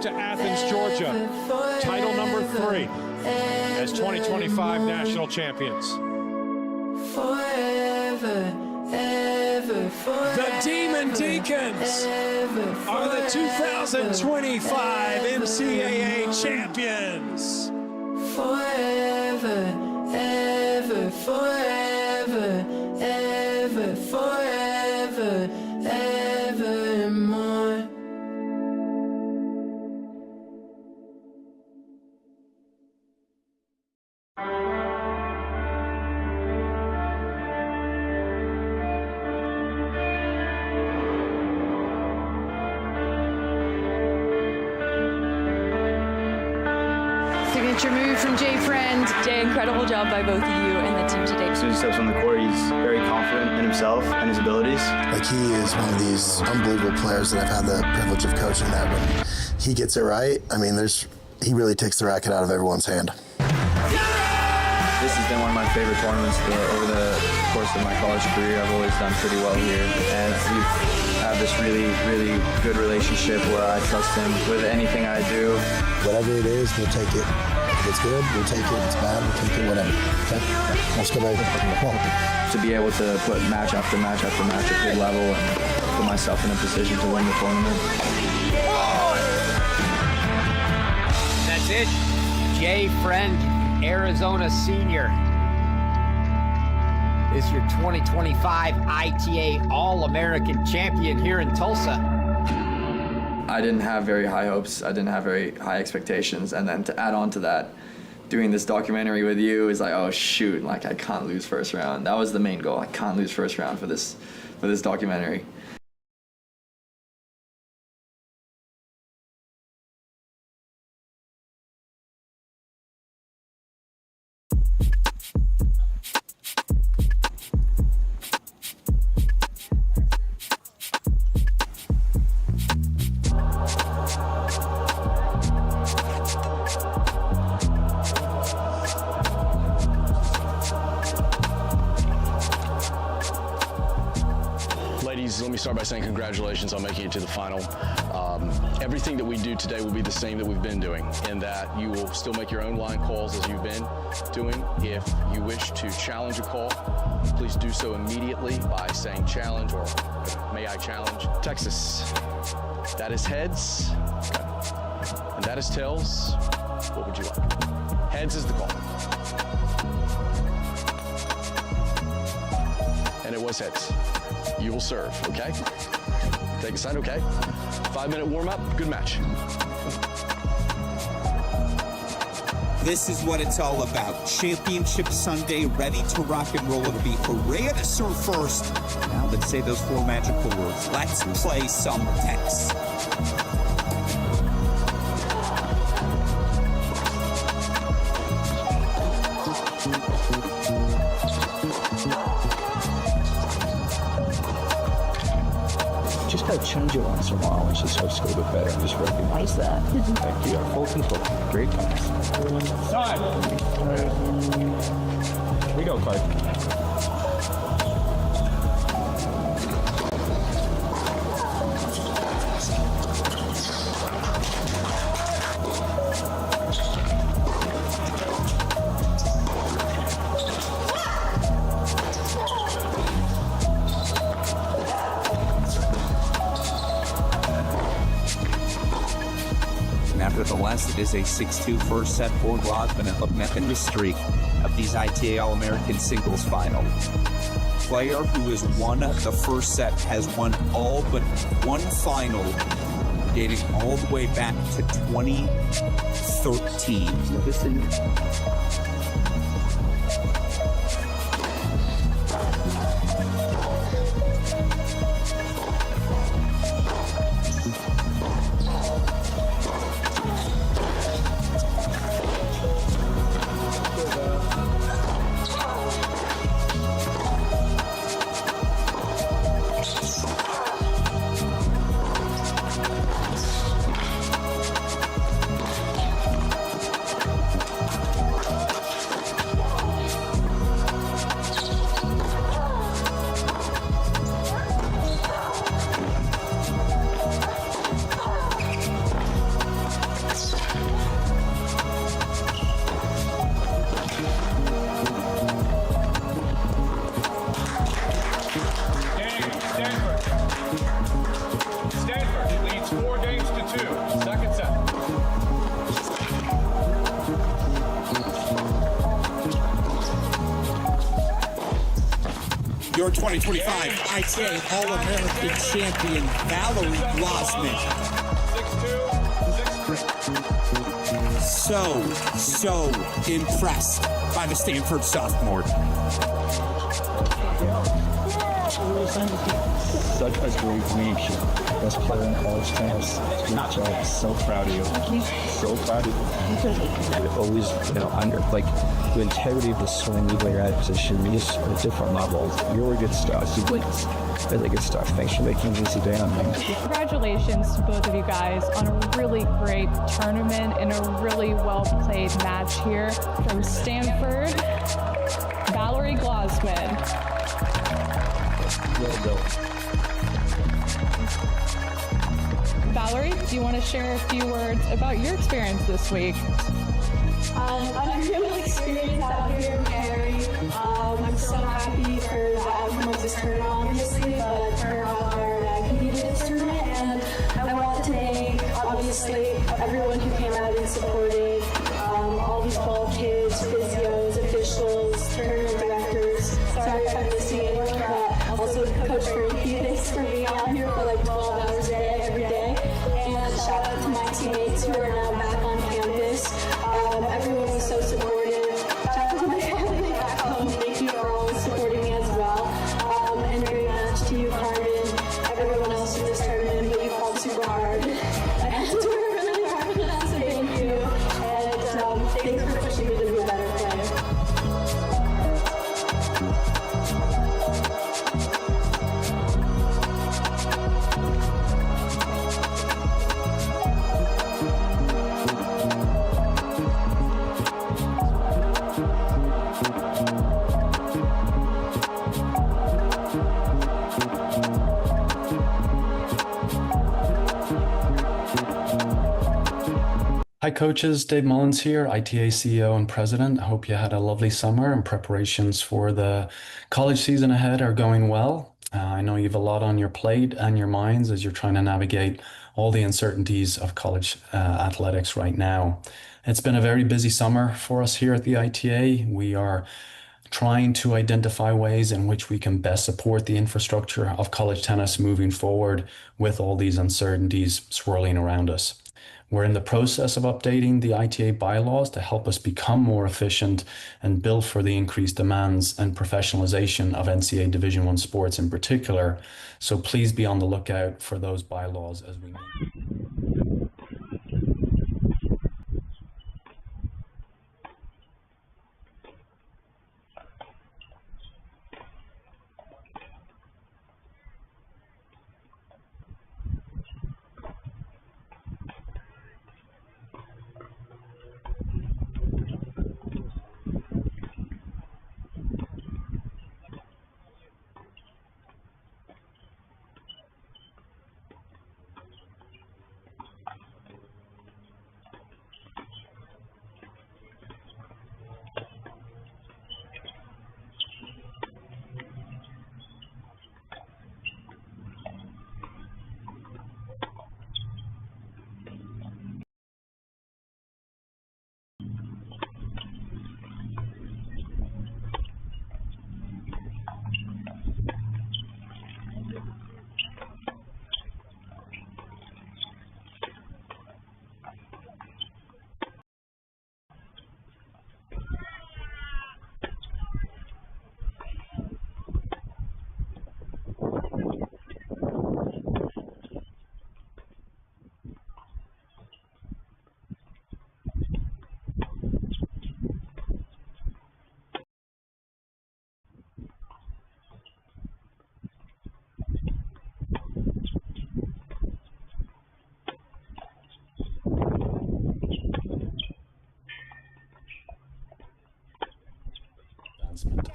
To Athens, Georgia, title number 3 as 2025 national champions. Forever, ever, forever, the Demon Deacons are the 2025 NCAA champions. forever, ever, forever, ever, forever, evermore. Signature move from Jay Friend. Jay, incredible job by both of you and the team today. As soon as he steps on the court, he's very confident in himself and his abilities. Like, he is one of these unbelievable players that I've had the privilege of coaching, that when he gets it right, I mean, he really takes the racket out of everyone's hand. This has been one of my favorite tournaments over the course of my college career. I've always done pretty well here, and we have this really, really good relationship where I trust him with anything I do. Whatever it is, we'll take it. If it's good, we'll take it. If it's bad, we'll take it, whatever. Okay? Let's go back. Come on. To be able to put match after match after match at good level and put myself in a position to win the tournament. That's it. Jay Friend, Arizona senior, is your 2025 ITA All-American champion here in Tulsa. I didn't have very high hopes. I didn't have very high expectations. And then to add on to that, doing this documentary with you is like, oh shoot, like I can't lose first round. That was the main goal. I can't lose first round for this documentary. Ladies, let me start by saying congratulations on making it to the final. Everything that we do today will be the same that we've been doing, in that you will still make your own line calls as you've been doing. If you wish to challenge a call, please do so immediately by saying challenge or may I challenge. Texas, that is heads, and that is tails. What would you like? Heads is the call. And it was heads. You will serve, okay? Take a side, okay? 5-minute warm-up, good match. This is what it's all about. Championship Sunday, ready to rock and roll. It'll be Hooray to serve first. Now let's say those 4 magical words. Let's play some tennis. Just gotta change it once in a while, which just helps go a bit better. Just recognize that. Thank you. Full control. Great pass. Time. Here we go, Clark. Nevertheless, it is a 6-2 first set for Loben, and looking at the history of these ITA All-American Singles Final. Player who has won the first set has won all but one final, dating all the way back to 2013. your 2025 ITA All-American champion, Valerie Glossman. So impressed by the Stanford sophomore. Such a great reach. Best player in college tennis. Good job. So proud of you. So proud of you. You've always, under the integrity of the swing, the way you're at position, is at a different level. You're good stuff. Really good stuff. Thanks for making an easy day on me. Congratulations to both of you guys on a really great tournament and a really well-played match here. From Stanford, Valerie Glossman. Well done. Valerie, do you want to share a few words about your experience this week? Unreal experience out here in Perry. I'm so happy for the outcome of this tournament, obviously, but for how hard I competed this tournament. And I want to thank, obviously, everyone who came out and supported, all these ball kids, physios, officials, tournament directors. Sorry if I'm missing anyone, but also Coach Frankie, thanks for being on here for 12 hours a day, every day. And shout out to my teammates who are now back on campus. Everyone was so supportive. Shout out to my family back home. Thank you for always supporting me as well. And a great match to you, Carmen, everyone else in this tournament, but you fought super hard. I had to work really hard for that, so thank you. And thanks for pushing me to be a better player. Hi coaches, Dave Mullins here, ITA CEO and President. I hope you had a lovely summer and preparations for the college season ahead are going well. I know you have a lot on your plate and your minds as you're trying to navigate all the uncertainties of college athletics right now. It's been a very busy summer for us here at the ITA. We are trying to identify ways in which we can best support the infrastructure of college tennis moving forward with all these uncertainties swirling around us. We're in the process of updating the ITA bylaws to help us become more efficient and build for the increased demands and professionalization of NCAA Division I sports in particular. So please be on the lookout for those bylaws as we move.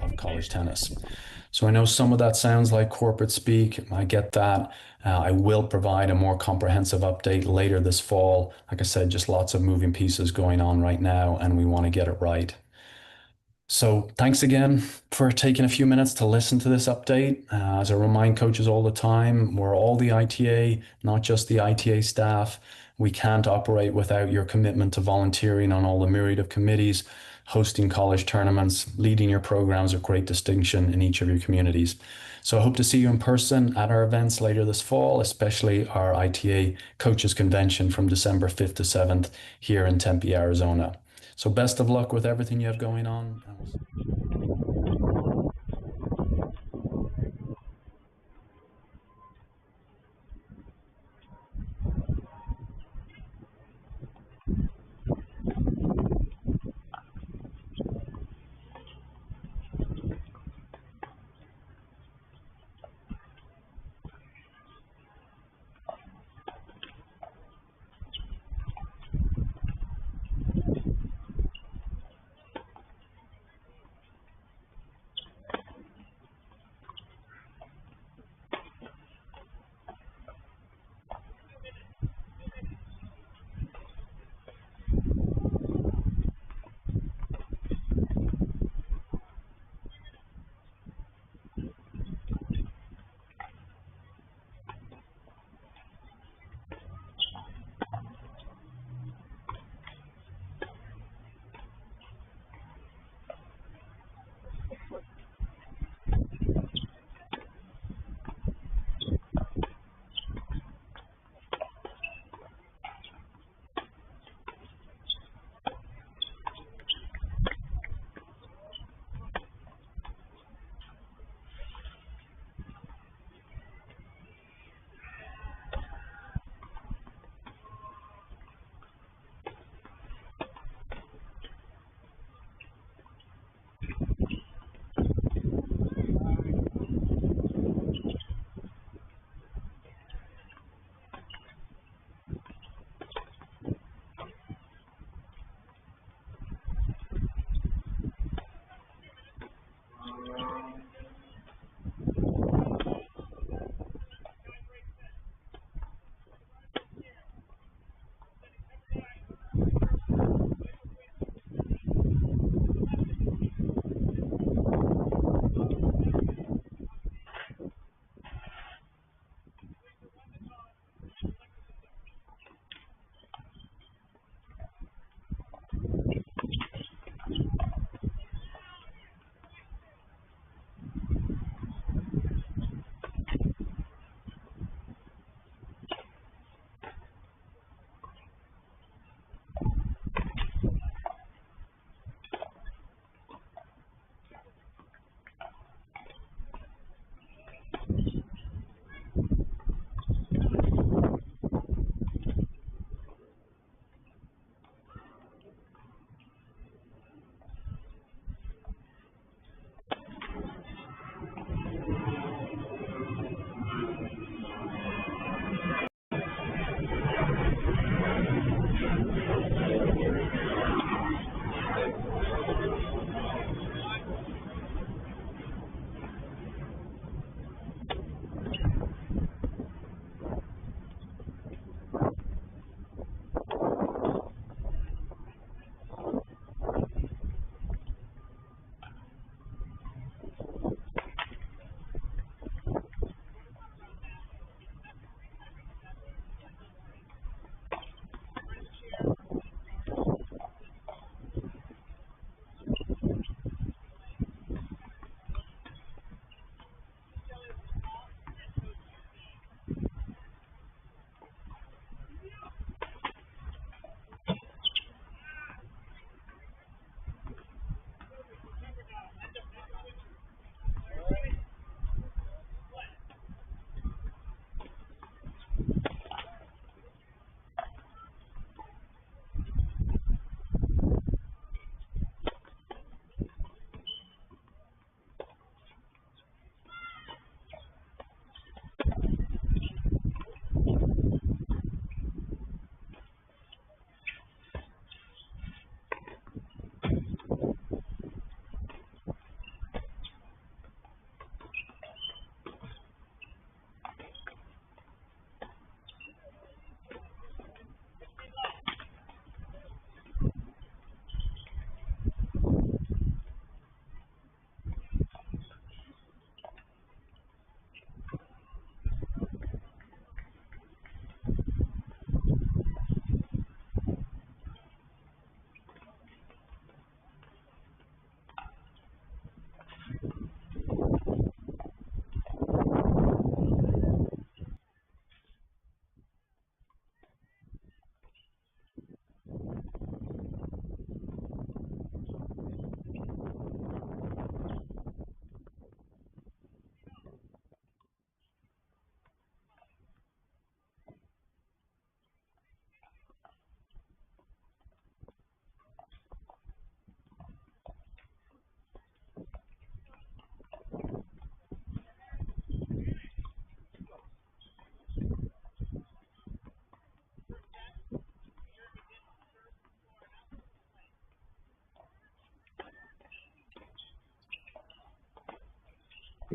Of college tennis. So I know some of that sounds like corporate speak. I get that. I will provide a more comprehensive update later this fall. Like I said, just lots of moving pieces going on right now, and we want to get it right. So thanks again for taking a few minutes to listen to this update. As I remind coaches all the time, we're all the ITA, not just the ITA staff. We can't operate without your commitment to volunteering on all the myriad of committees, hosting college tournaments, leading your programs of great distinction in each of your communities. So I hope to see you in person at our events later this fall, especially our ITA Coaches Convention from December 5th to 7th here in Tempe, Arizona. So best of luck with everything you have going on.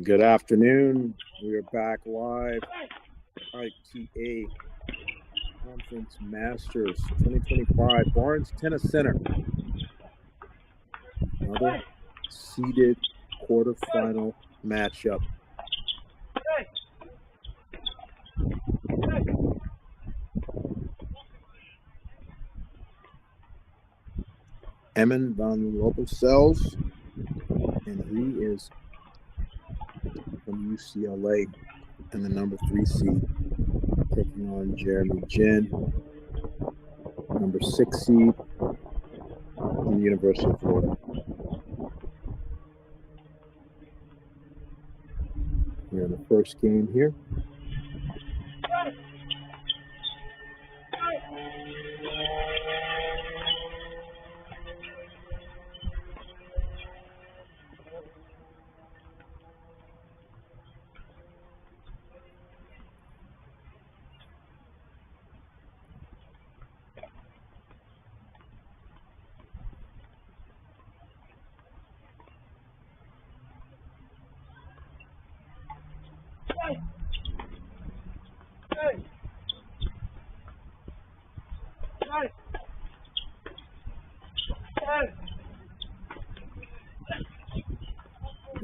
Good afternoon. We are back live. ITA Conference Masters 2025 Barnes Tennis Center. Another seeded quarterfinal matchup. Emon van Loben Sels, and he is from UCLA and the number 3 seed, taking on Jeremy Jin, number 6 seed from the University of Florida. We're in the first game here.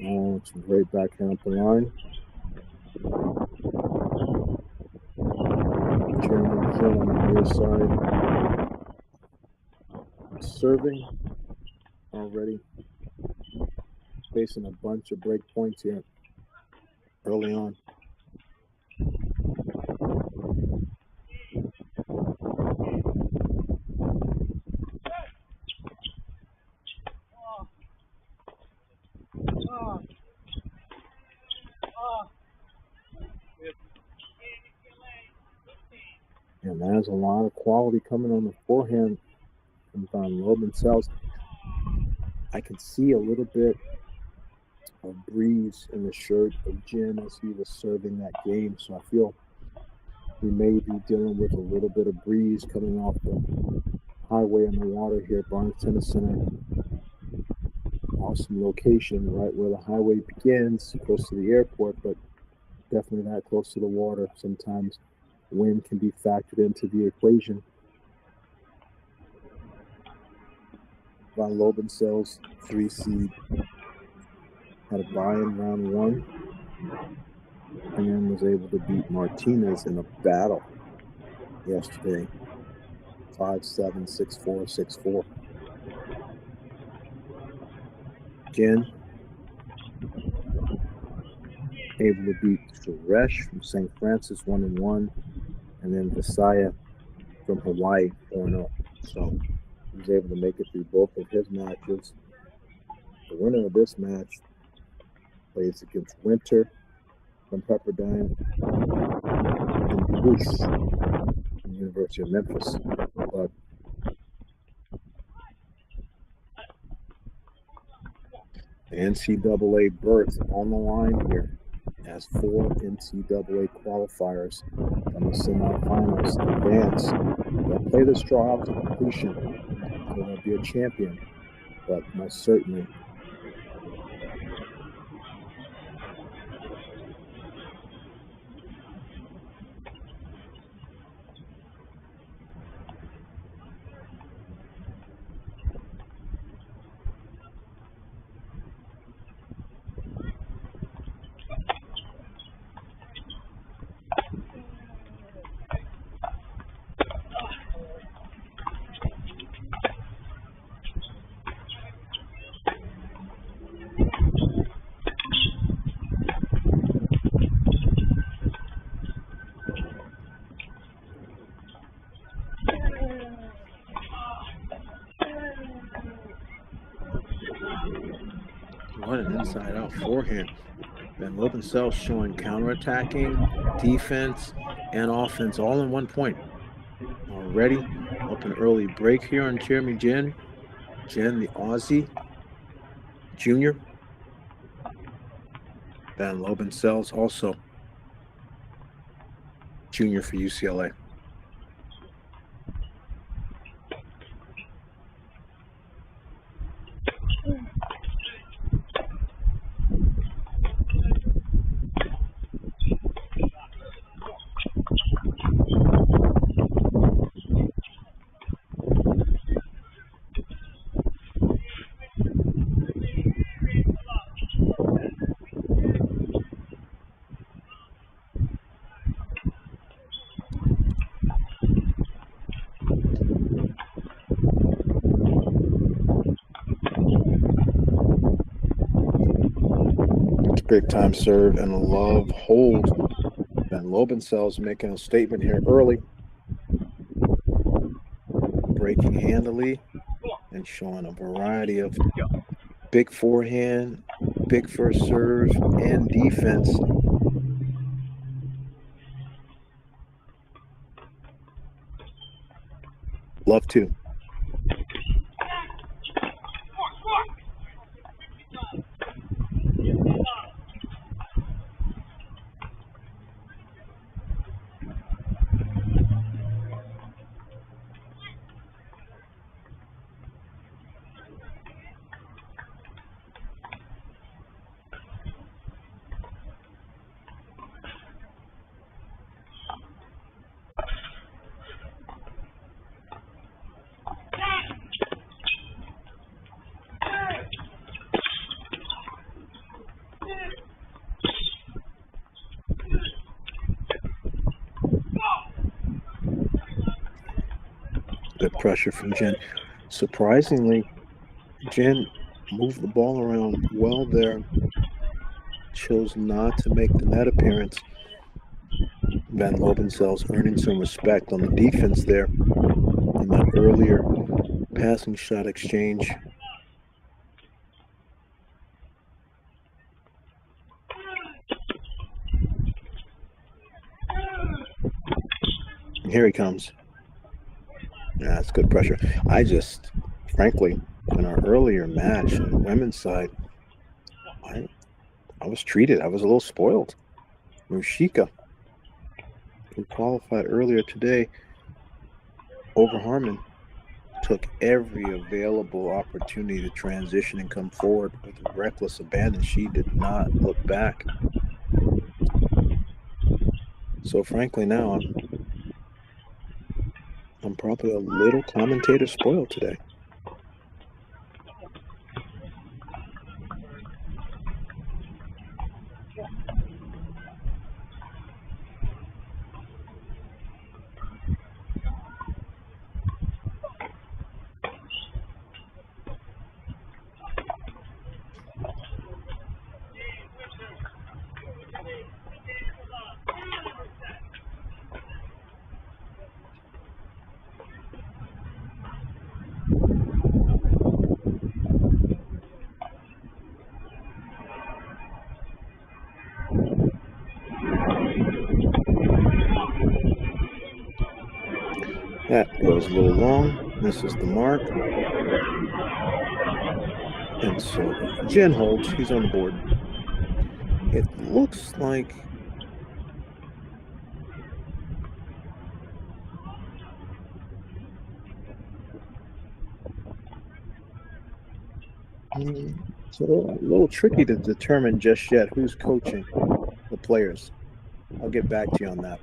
Oh, it's a great backhand up the line. Jeremy Jin on the near side. Serving already. Facing a bunch of break points here early on. And there's a lot of quality coming on the forehand from Van Loben Sels. I can see a little bit of breeze in the shirt of Jin as he was serving that game. So I feel we may be dealing with a little bit of breeze coming off the highway in the water here at Barnes Tennis Center. Awesome location, right where the highway begins, close to the airport, but definitely not close to the water. Sometimes wind can be factored into the equation. Van Loben Sels, 3 seed, had a bye in round 1, and then was able to beat Martinez in a battle yesterday, 5-7, 6-4, 6-4. Jin able to beat Suresh from St. Francis 1-1, and then Visaya from Hawaii 4-0. So he was able to make it through both of his matches. The winner of this match plays against Winter from Pepperdine and DeBoos from the University of Memphis. But the NCAA berth on the line here, as 4 NCAA qualifiers from the semifinals advance. They'll play this draw out to completion. So they'll be a champion, but most certainly what an inside-out forehand. Van Loben Sels showing counterattacking, defense, and offense all in one point. Already up an early break here on Jeremy Jin. Jin, the Aussie junior. Van Loben Sels also junior for UCLA. Big time serve and a love hold. And Loben Sels making a statement here early. Breaking handily and showing a variety of big forehand, big first serve, and defense. Love to. Good pressure from Jen. Surprisingly, Jen moved the ball around well there. Chose not to make the net appearance. Van Loben Sels earning some respect on the defense there in that earlier passing shot exchange. And here he comes. Yeah, that's good pressure. I just, frankly, in our earlier match on the women's side, I was treated. I was a little spoiled. Mushika, who qualified earlier today over Harmon, took every available opportunity to transition and come forward with reckless abandon. She did not look back. So frankly now, I'm probably a little commentator spoiled today. That goes a little long. Misses the mark. And so Jen holds. He's on the board. It looks like it's a little tricky to determine just yet who's coaching the players. I'll get back to you on that.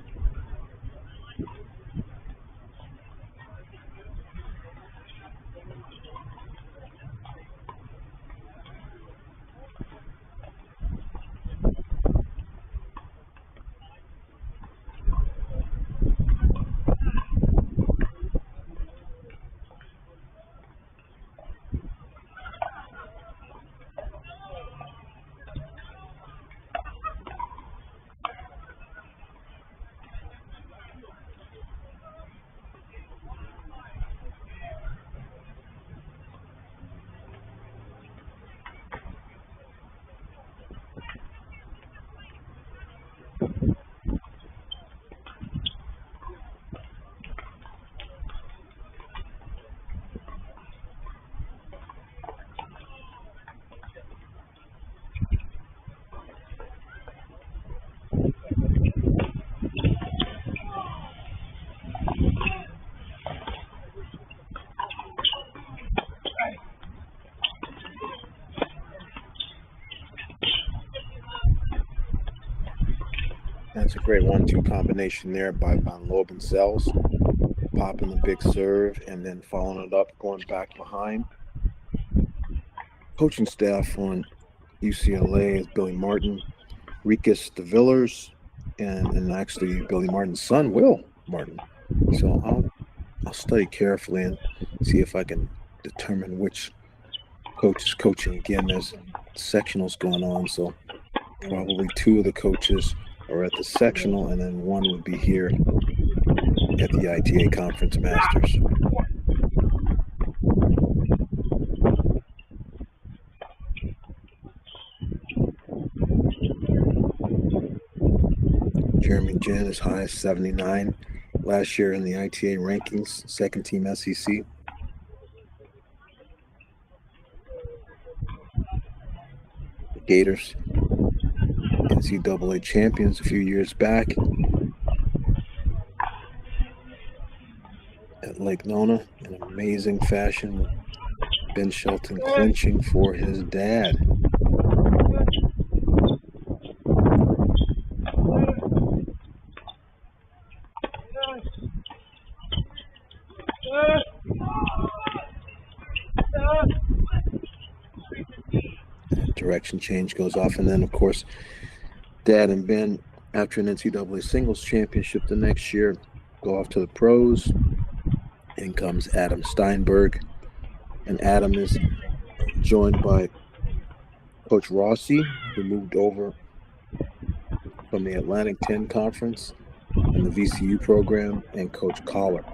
That's a great 1-2 combination there by Van Loben Sels. Popping the big serve and then following it up, going back behind. Coaching staff on UCLA is Billy Martin, Ricus de Villers, and actually Billy Martin's son, Will Martin. So I'll study carefully and see if I can determine which coach is coaching. Again, there's sectionals going on, so Probably two of the coaches are at the sectional, and then one would be here at the ITA Conference Masters. Jeremy Jin is high as 79 last year in the ITA rankings, second team SEC. The Gators, NCAA champions a few years back at Lake Nona in amazing fashion. Ben Shelton clinching for his dad. Direction change goes off, and then of course Dad and Ben, after an NCAA Singles Championship the next year, go off to the pros. In comes Adam Steinberg, and Adam is joined by Coach Rossi, who moved over from the Atlantic 10 Conference and the VCU program, and Coach Collar.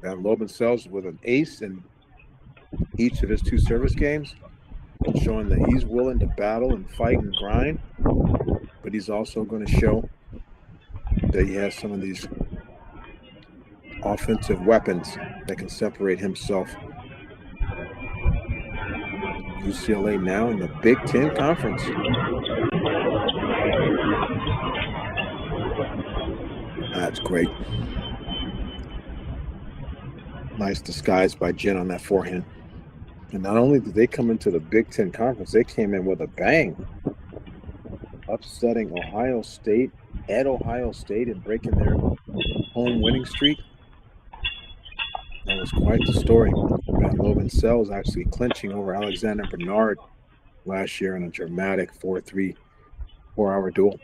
And Loben Sels with an ace in each of his two service games, showing that he's willing to battle and fight and grind, but he's also going to show that he has some of these offensive weapons that can separate himself. UCLA now in the Big Ten Conference. That's great. Nice disguise by Jen on that forehand. And not only did they come into the Big Ten Conference, they came in with a bang, upsetting Ohio State at Ohio State and breaking their home winning streak. That was quite the story. Loben Sels actually clinching over Alexander Bernard last year in a dramatic 4-3 4-hour duel.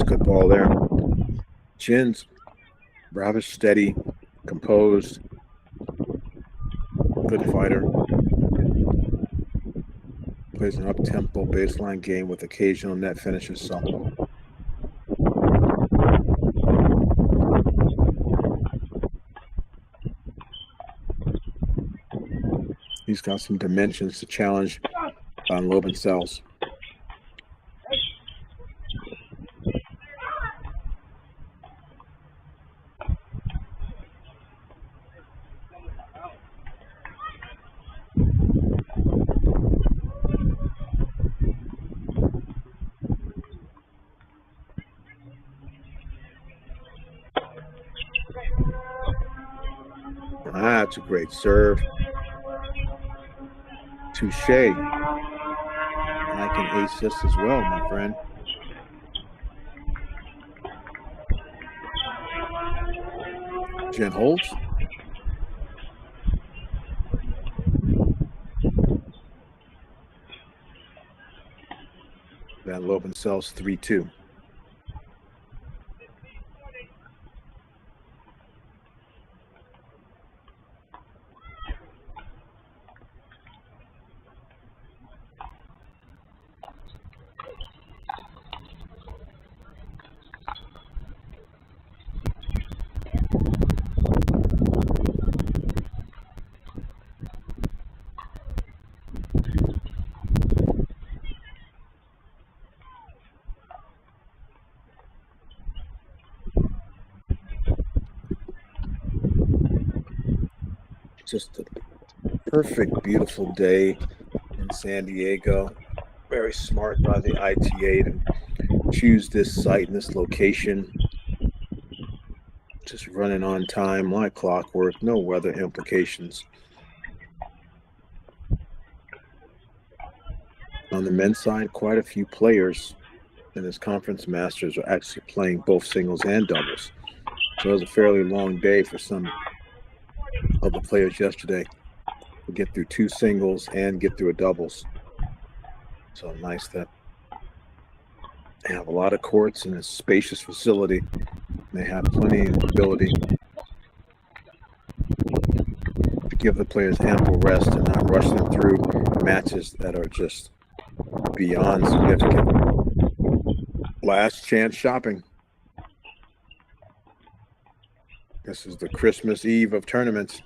Good ball there. Jin's rather steady, composed, good fighter. Plays an up-tempo baseline game with occasional net finishes. So he's got some dimensions to challenge on Loben Sels. That's a great serve. Touche. I can ace this as well, my friend. Jen holds. That Loben Sels 3-2. Just a perfect, beautiful day in San Diego. Very smart by the ITA to choose this site and this location. Just running on time, like clockwork, no weather implications. On the men's side, quite a few players in this Conference Masters are actually playing both singles and doubles. So it was a fairly long day for some of the players yesterday to get through 2 singles and get through a doubles. So nice that they have a lot of courts in a spacious facility. They have plenty of ability to give the players ample rest and not rush them through matches that are just beyond significant. Last chance shopping. This is the Christmas Eve of tournaments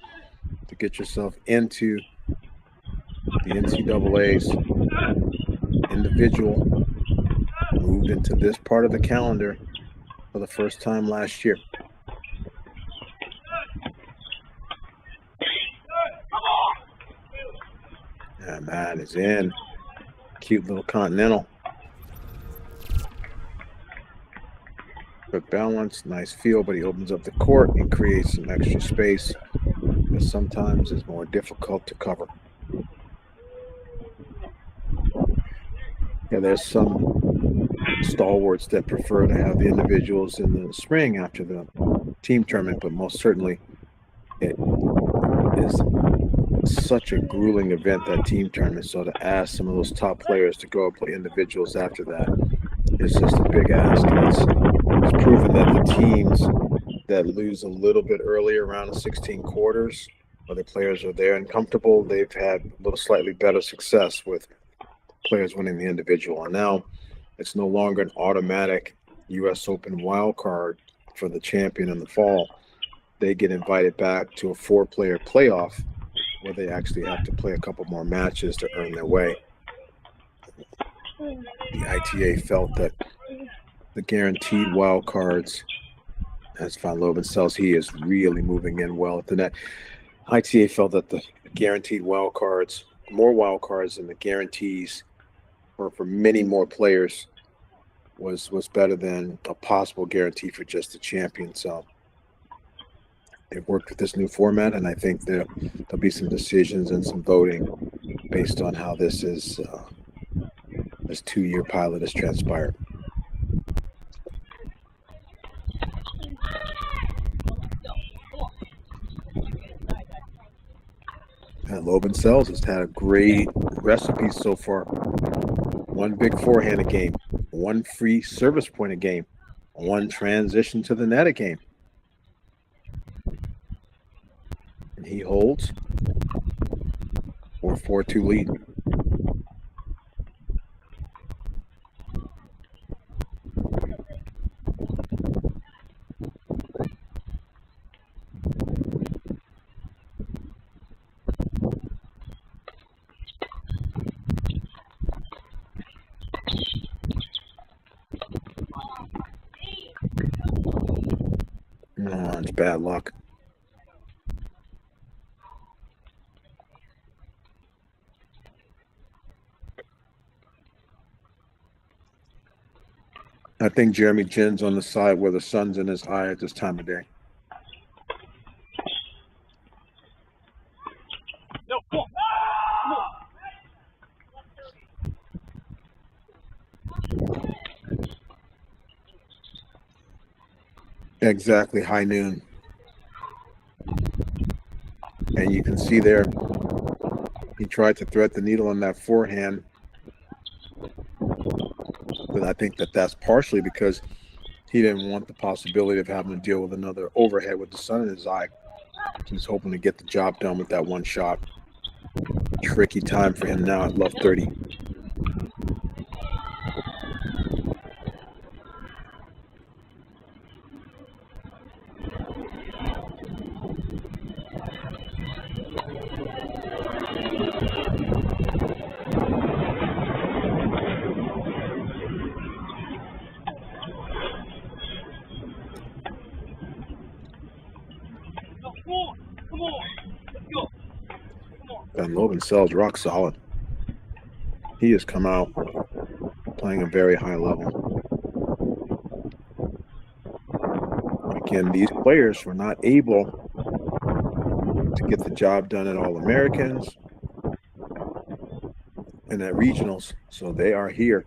to get yourself into the NCAA's individual. Moved into this part of the calendar for the first time last year. And that is in. Cute little continental. Quick balance, nice feel, but he opens up the court and creates some extra space that sometimes is more difficult to cover. Yeah, there's some stalwarts that prefer to have the individuals in the spring after the team tournament, but most certainly it is such a grueling event, that team tournament. So to ask some of those top players to go and play individuals after that is just a big ask. It's proven that the teams that lose a little bit earlier, around the 16 quarters, where the players are there and comfortable, they've had a little slightly better success with players winning the individual. And now it's no longer an automatic U.S. Open wild card for the champion in the fall. They get invited back to a 4-player playoff where they actually have to play a couple more matches to earn their way. The ITA felt that the guaranteed wild cards, as Van Loben Sels, he is really moving in well at the net. ITA felt that the guaranteed wild cards, more wild cards than the guarantees for many more players was better than a possible guarantee for just the champion. So they've worked with this new format, and I think there'll be some decisions and some voting based on how this 2-year pilot has transpired. And Loben Sels has had a great recipe so far. 1 big forehand a game, 1 free service point a game, 1 transition to the net a game. And he holds for a 4-2 lead. Oh, it's bad luck. I think Jeremy Jin's on the side where the sun's in his eye at this time of day. Exactly, high noon. And you can see there, he tried to thread the needle on that forehand. But I think that's partially because he didn't want the possibility of having to deal with another overhead with the sun in his eye. He's hoping to get the job done with that 1 shot. Tricky time for him now at love 30. Come on, let's go. Van Loben Sels rock solid. He has come out playing a very high level. Again, these players were not able to get the job done at All-Americans and at regionals, so they are here.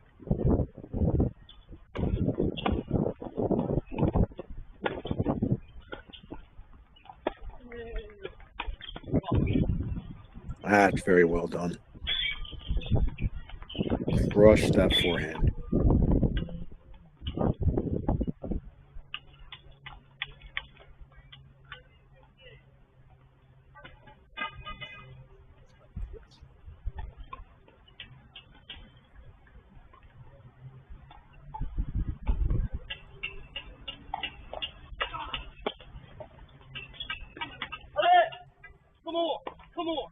That's very well done. Crush that forehand. Come on.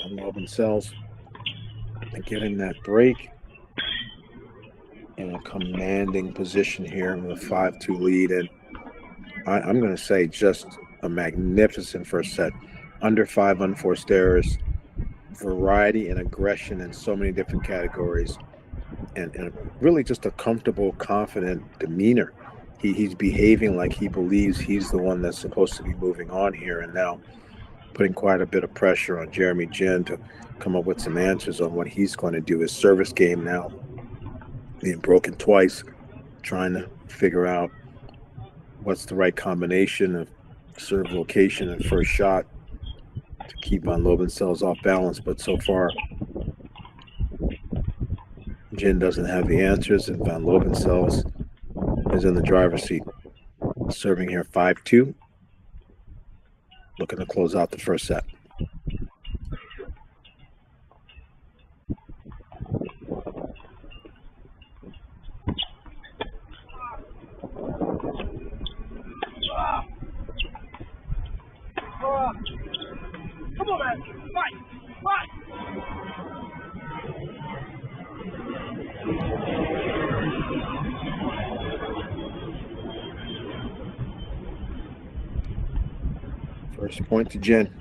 Loben Sels getting that break in a commanding position here with a 5-2 lead, and I'm going to say just a magnificent first set. Under 5 unforced errors, variety and aggression in so many different categories, and really just a comfortable, confident demeanor. He's behaving like he believes he's the one that's supposed to be moving on here, and now putting quite a bit of pressure on Jeremy Jin to come up with some answers on what he's going to do. His service game now being broken twice, trying to figure out what's the right combination of serve location and first shot to keep Van Loben Sels off balance. But so far, Jin doesn't have the answers, and Van Loben Sels is in the driver's seat. Serving here 5-2. Looking to close out the first set. Come on, man. Fight. First point to Jen.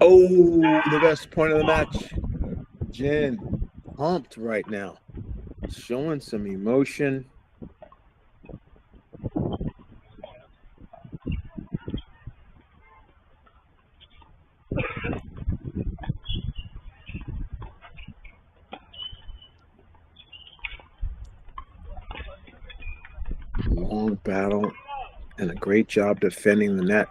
Oh, the best point of the match. Jen pumped right now, showing some emotion. Long battle and a great job defending the net.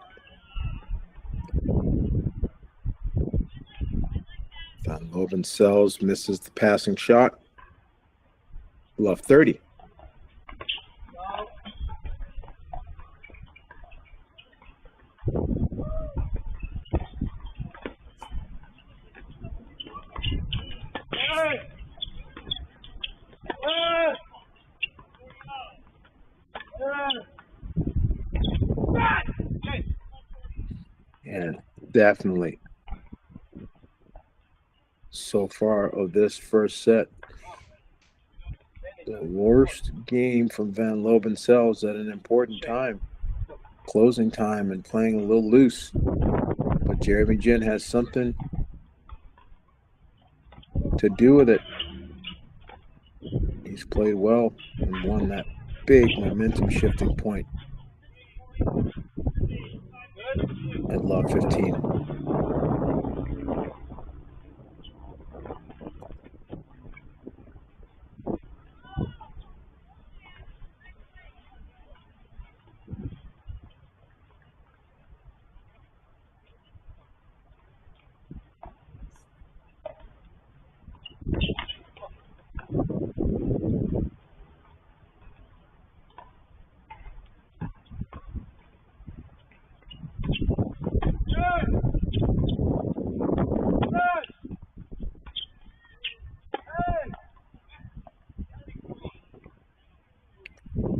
Van Loben Sels misses the passing shot. Love 30. Definitely. So far of this first set, the worst game from Van Loben Sels at an important time, closing time, and playing a little loose. But Jeremy Jin has something to do with it. He's played well and won that big momentum shifting point at love 15.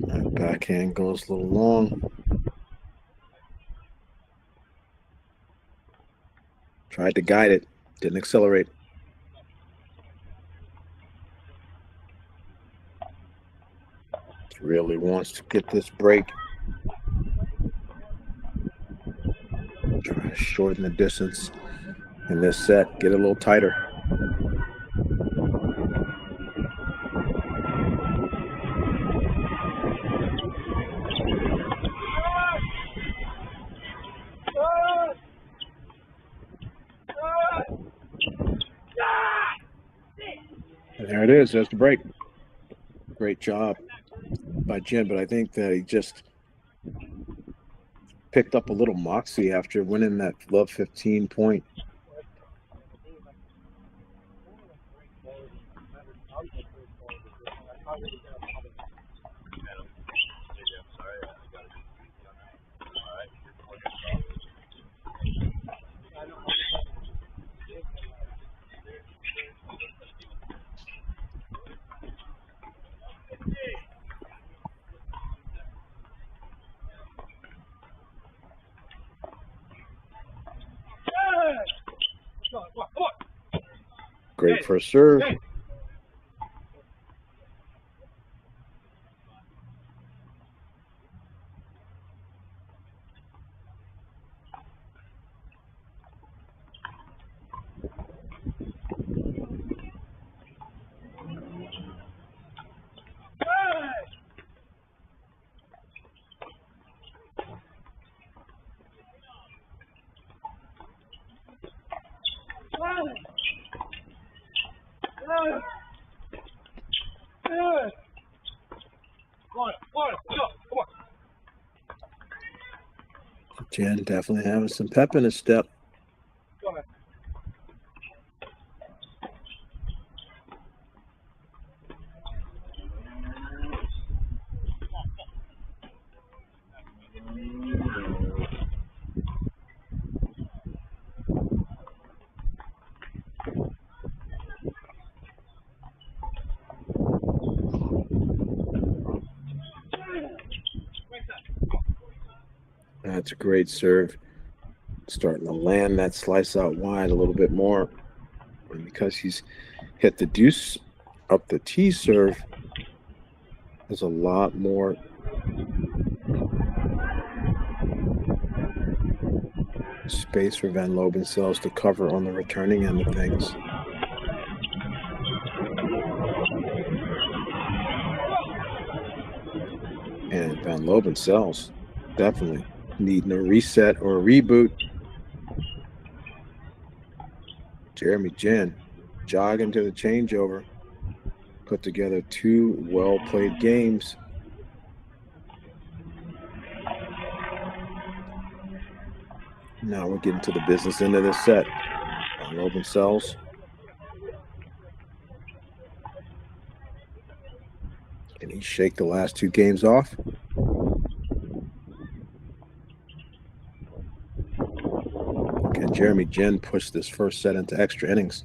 That backhand goes a little long. Tried to guide it, didn't accelerate. Really wants to get this break. Try to shorten the distance in this set, get a little tighter. And there it is, there's the break. Great job by Jin, but I think that he just picked up a little moxie after winning that love 15 point. Great first serve. Jen definitely having some pep in his step. That's a great serve. Starting to land that slice out wide a little bit more. And because he's hit the deuce up the tee serve, there's a lot more space for Van Loben Sels to cover on the returning end of things. And Van Loben Sels definitely needing a reset or a reboot. Jeremy Jin jogging to the changeover. Put together two well-played games. Now we're getting to the business end of this set. Van Loben Sels. Can he shake the last two games off? Can Jeremy Jin push this first set into extra innings?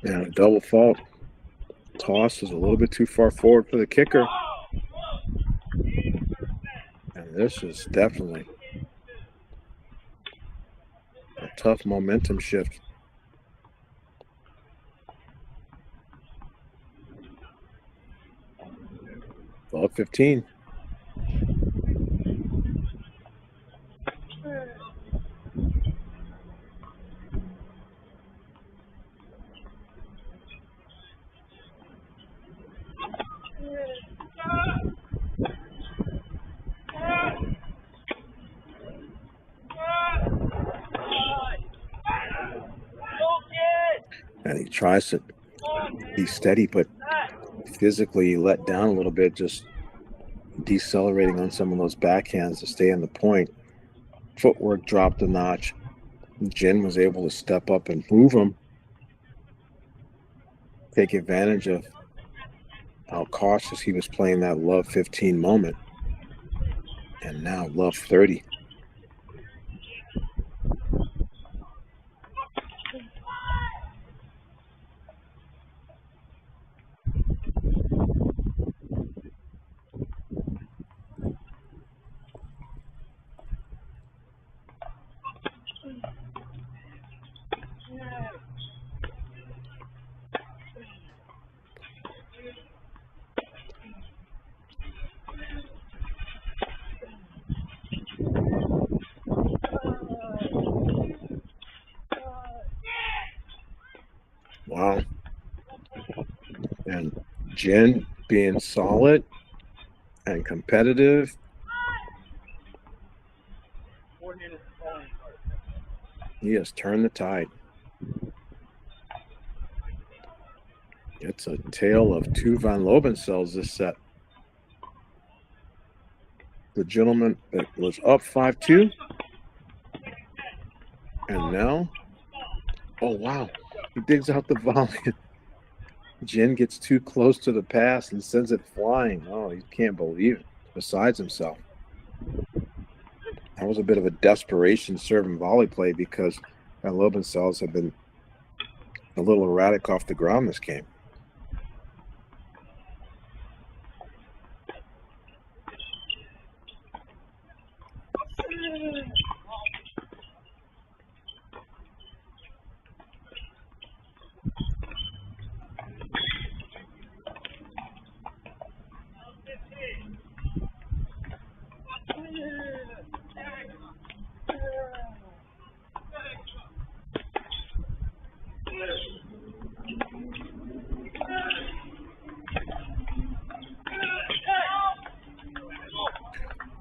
And a double fault. Toss is a little bit too far forward for the kicker. And this is definitely a tough momentum shift. Ball 15. And he tries to be steady, but physically let down a little bit, just decelerating on some of those backhands to stay on the point. Footwork dropped a notch. Jin was able to step up and move him, take advantage of how cautious he was playing that love 15 moment. And now love 30. Wow. And Jin being solid and competitive. He has turned the tide. It's a tale of two Van Loben Sels this set. The gentleman that was up 5-2. And now, oh wow, he digs out the volley. Jin gets too close to the pass and sends it flying. Oh, he can't believe it. Besides himself. That was a bit of a desperation serve and volley play because Van Loben Sels have been a little erratic off the ground this game.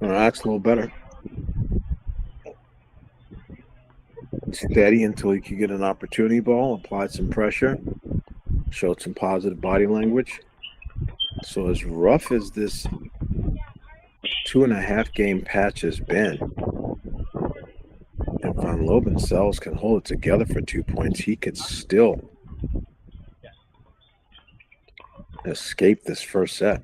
Well, that's a little better. Steady until he could get an opportunity ball, applied some pressure, showed some positive body language. So as rough as this 2.5 game patch has been, if Van Loben Sels can hold it together for 2 points, he could still escape this first set.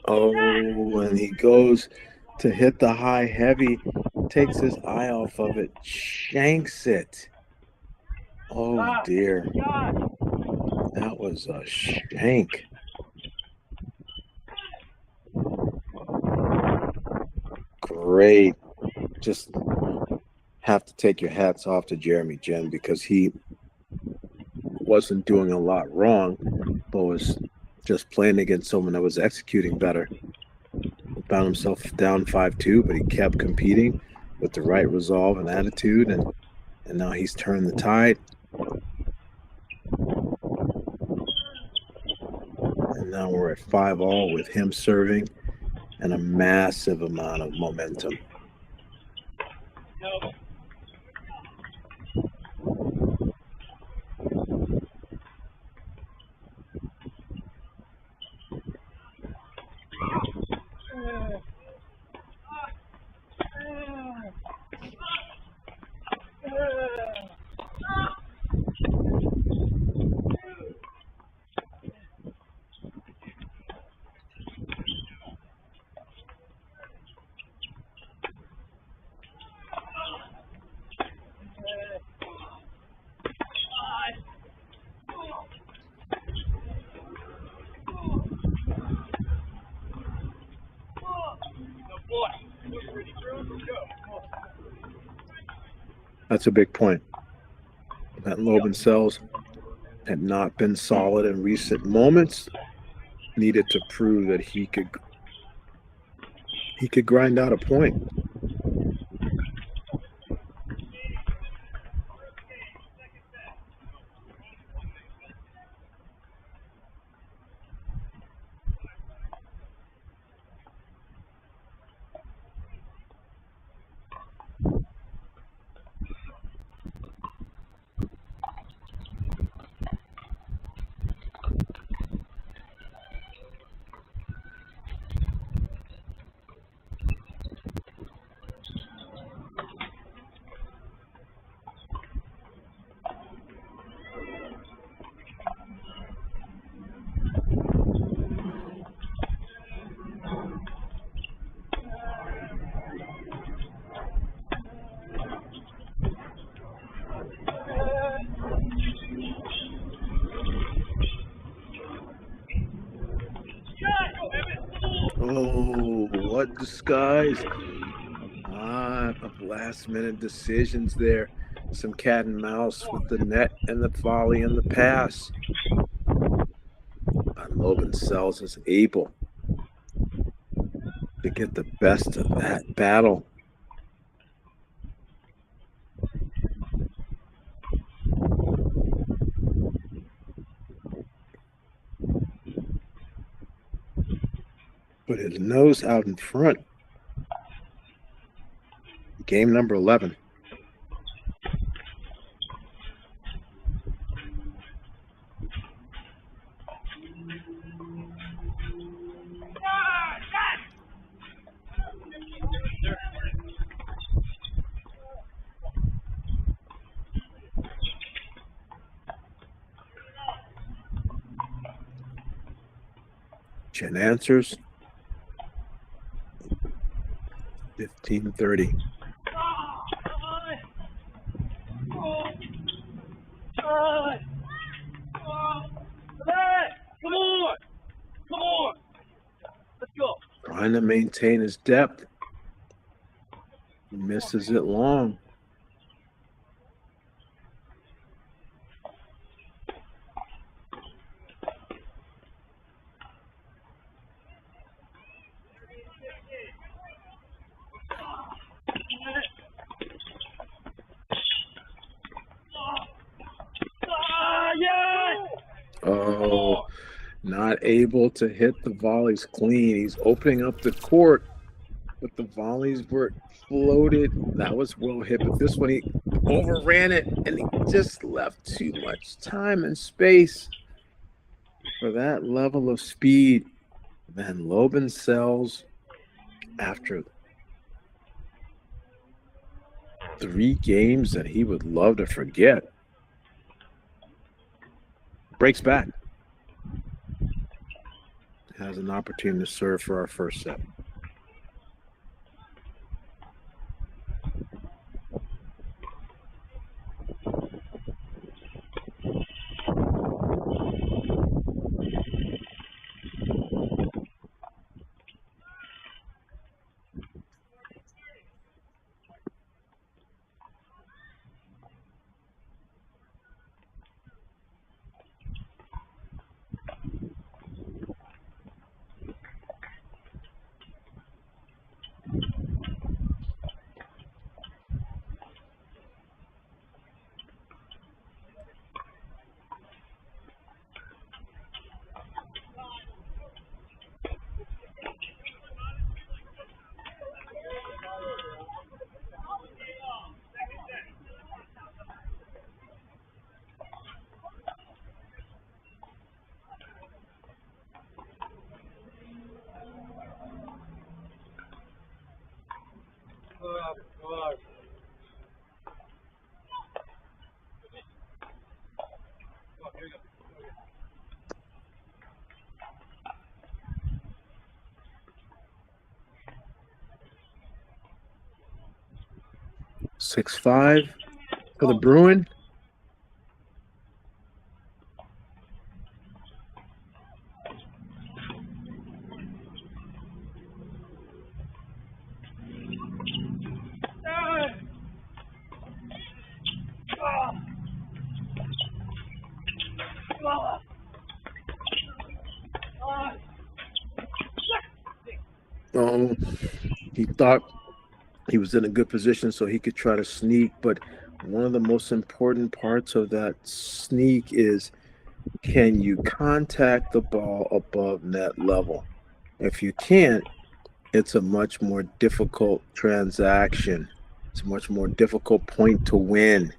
Oh, and he goes to hit the high heavy, takes his eye off of it, shanks it. Oh dear. That was a shank. Great. Just have to take your hats off to Jeremy Jin because he wasn't doing a lot wrong, but was just playing against someone that was executing better. Found himself down 5-2, but he kept competing with the right resolve and attitude, and now he's turned the tide. And now we're at 5-all with him serving and a massive amount of momentum. That's a big point. That Loben Sels had not been solid in recent moments. Needed to prove that he could grind out a point. Oh, what disguise. Of last-minute decisions there. Some cat and mouse with the net and the volley and the pass. And Loben Sels is able to get the best of that battle. Put his nose out in front. Game number 11. Chen answers. 15-30. Come on. Let's go. Trying to maintain his depth. He misses it long. Oh, not able to hit the volleys clean. He's opening up the court, but the volleys were floated. That was well hit, but this one he overran it, and he just left too much time and space for that level of speed. Then Loben Sels, after 3 games that he would love to forget, breaks back. Has an opportunity to serve for our first set. God. 6-5 for the Bruin. He thought he was in a good position so he could try to sneak, but one of the most important parts of that sneak is, can you contact the ball above net level? If you can't, it's a much more difficult transaction. It's a much more difficult point to win.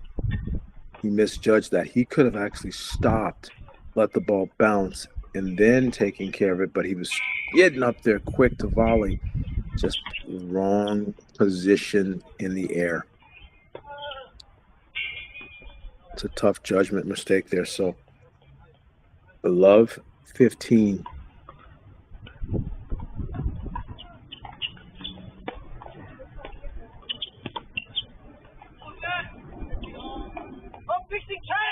He misjudged that. He could have actually stopped, let the ball bounce, and then taken care of it, but he was getting up there quick to volley. Just wrong position in the air. It's a tough judgment mistake there. So, love 15.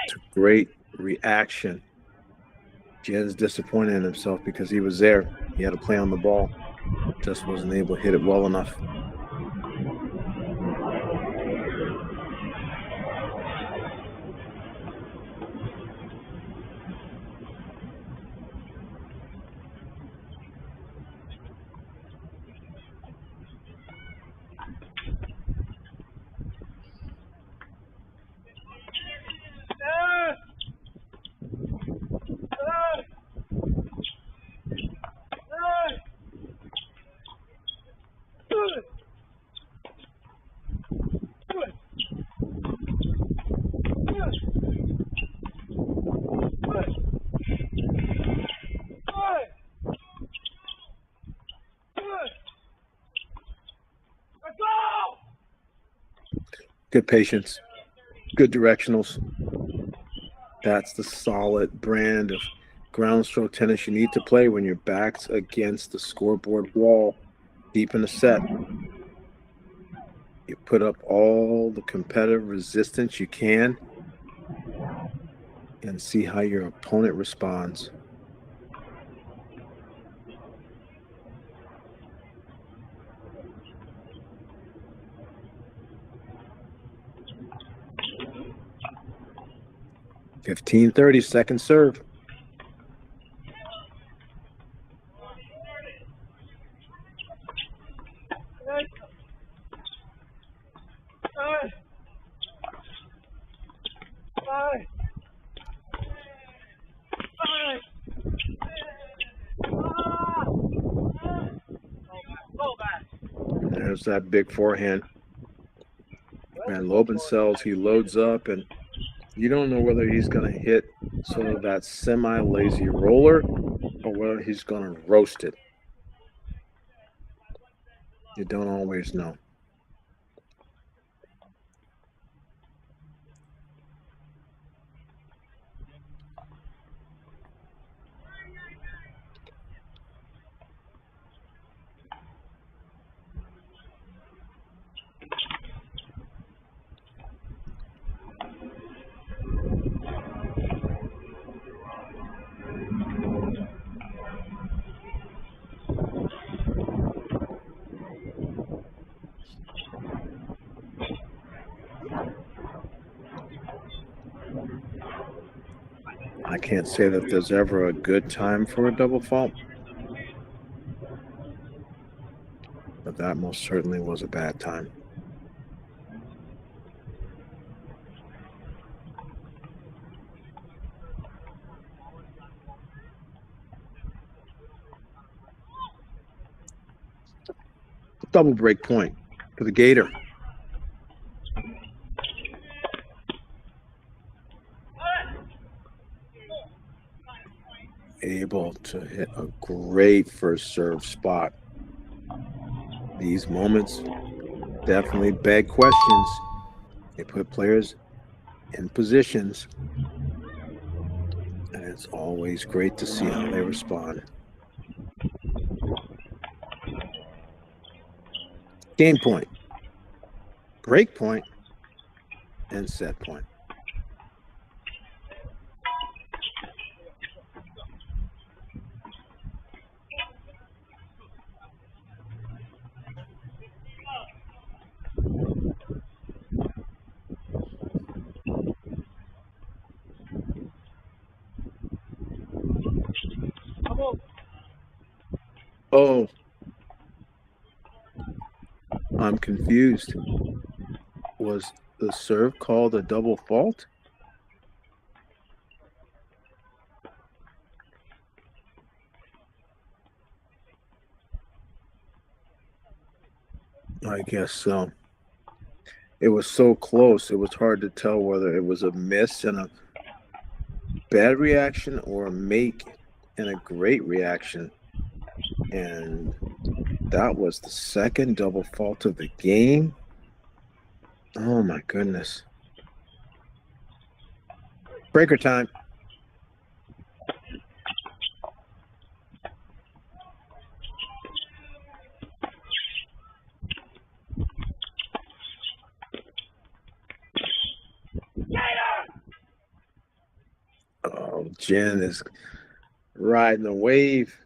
It's a great reaction. Jen's disappointed in himself because he was there. He had to play on the ball. Just wasn't able to hit it well enough. Good patience, good directionals. That's the solid brand of ground stroke tennis you need to play when your back's against the scoreboard wall deep in the set. You put up all the competitive resistance you can and see how your opponent responds. $15-30, second serve. There's that big forehand. Man, Loben Sels, he loads up, and you don't know whether he's going to hit sort of that semi-lazy roller or whether he's going to roast it. You don't always know. I can't say that there's ever a good time for a double fault, but that most certainly was a bad time. Double break point for the Gator. Able to hit a great first serve spot. These moments definitely beg questions. They put players in positions, and it's always great to see how they respond. Game point, break point, and set point. Oh, I'm confused. Was the serve called a double fault? I guess so. It was so close, it was hard to tell whether it was a miss and a bad reaction or a make and a great reaction. And that was the second double fault of the game. Oh my goodness. Breaker time. Oh, Jen is riding the wave.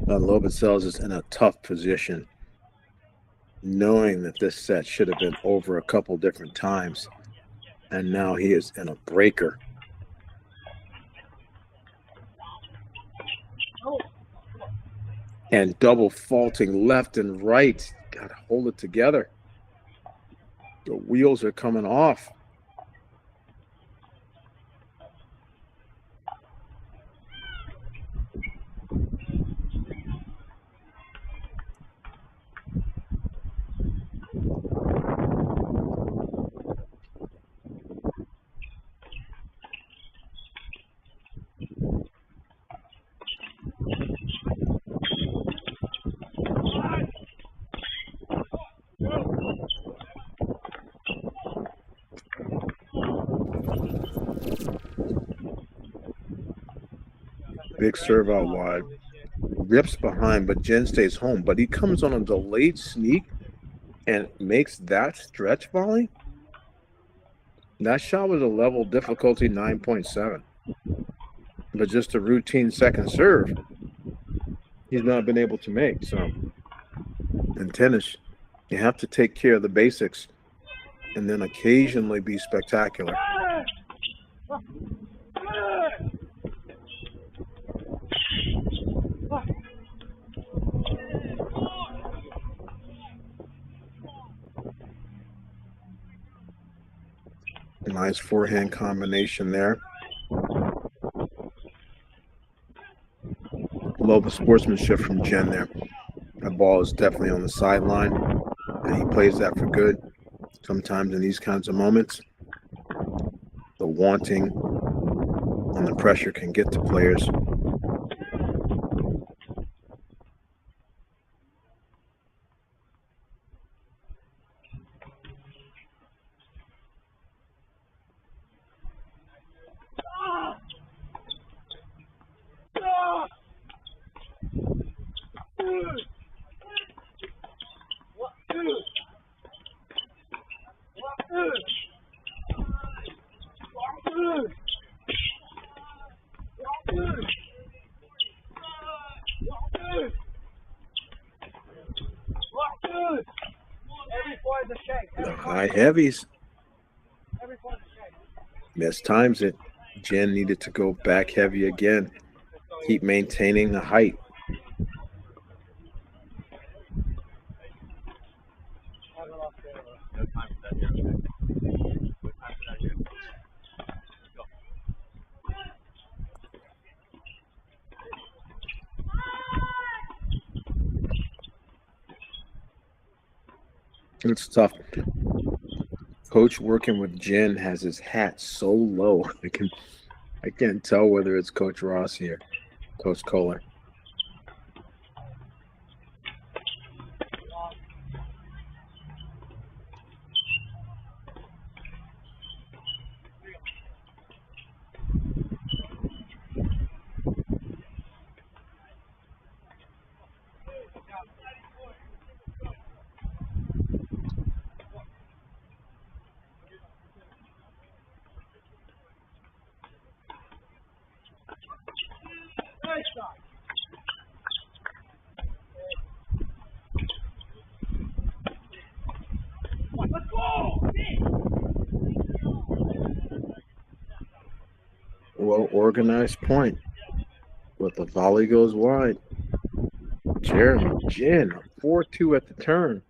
Loben Sels is in a tough position, knowing that this set should have been over a couple different times, and now he is in a breaker. And double faulting left and right. Got to hold it together. The wheels are coming off. Big serve out wide. Rips behind, but Jen stays home. But he comes on a delayed sneak and makes that stretch volley. That shot was a level difficulty 9.7. But just a routine second serve, he's not been able to make. So in tennis, you have to take care of the basics and then occasionally be spectacular. Nice forehand combination there. Love the sportsmanship from Jen there. That ball is definitely on the sideline, and he plays that for good. Sometimes in these kinds of moments, the wanting and the pressure can get to players. The high heavies. Mistimes it. Jen needed to go back heavy again. Keep maintaining the height. It's tough. Coach working with Jen has his hat so low. I can't tell whether it's Coach Rossi or Coach Kohler. well-organized point. But the volley goes wide. Jeremy Jin, a 4-2 at the turn.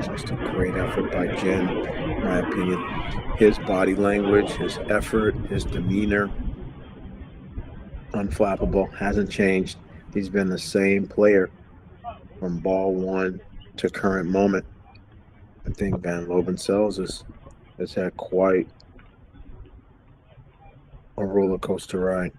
Just a great effort by Jen, in my opinion. His body language, his effort, his demeanor, unflappable, hasn't changed. He's been the same player from ball one to current moment. I think Van Loben Sels has had quite a roller coaster ride.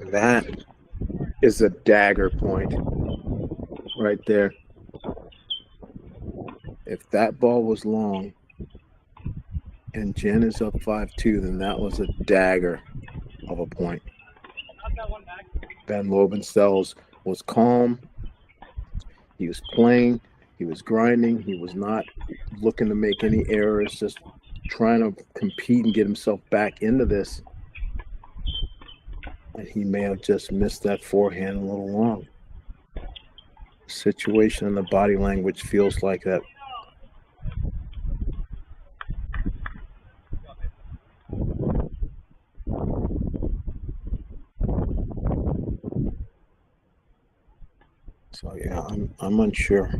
That is a dagger point right there. If that ball was long and Jen is up 5-2, then that was a dagger of a point. Van Loben Sels was calm. He was playing. He was grinding. He was not looking to make any errors, just trying to compete and get himself back into this. And he may have just missed that forehand a little long. The situation and the body language feels like that. So yeah, I'm unsure.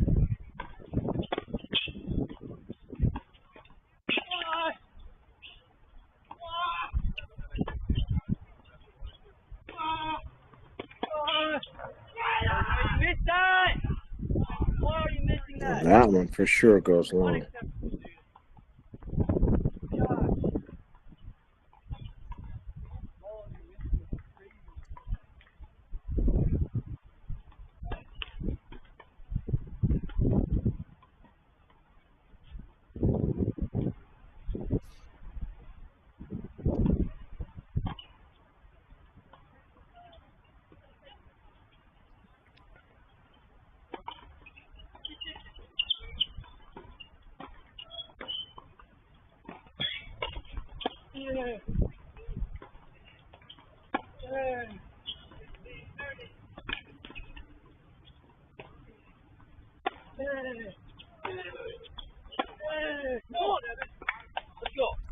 That one for sure goes long.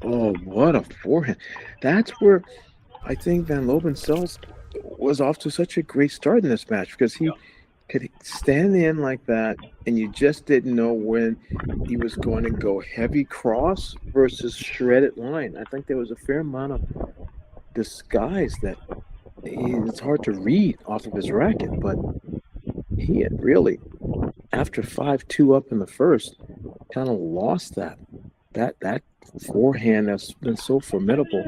Oh, what a forehand. That's where I think Van Loben Sels was off to such a great start in this match, because he could stand in like that and you just didn't know when he was going to go heavy cross versus shredded line. I think there was a fair amount of disguise that it's hard to read off of his racket, but he had really, after 5-2 up in the first, kind of lost that forehand that's been so formidable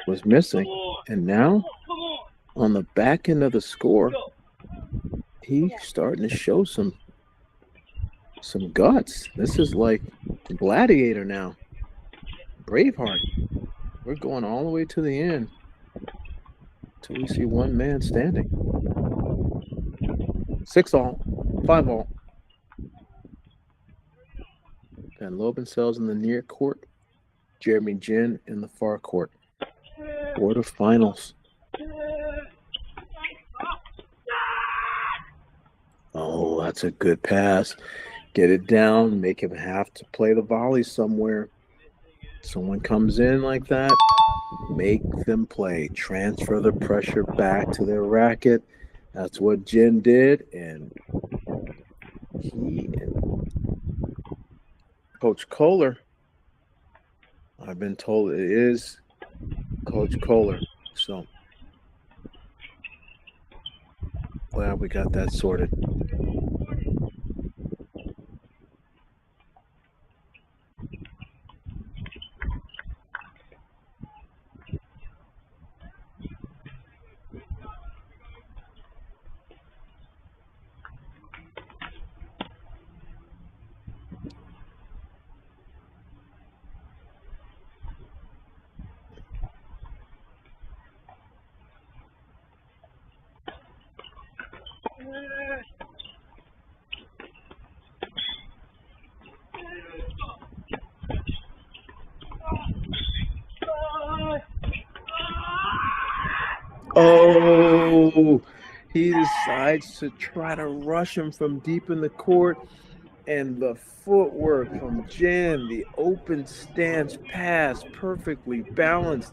was missing. And now on the back end of the score, he's starting to show some guts. This is like Gladiator now. Braveheart. We're going all the way to the end till we see one man standing. 6-all, 5-all. Van Loben Sels in the near court Jeremy Jin in the far court. Quarterfinals. Oh, that's a good pass. Get it down, make him have to play the volley somewhere. Someone comes in like that, make them play. Transfer the pressure back to their racket. That's what Jin did, and he and Coach Kohler, I've been told it is Coach Kohler. So glad we got that sorted. Oh, he decides to try to rush him from deep in the court. And the footwork from Jin, the open stance pass, perfectly balanced.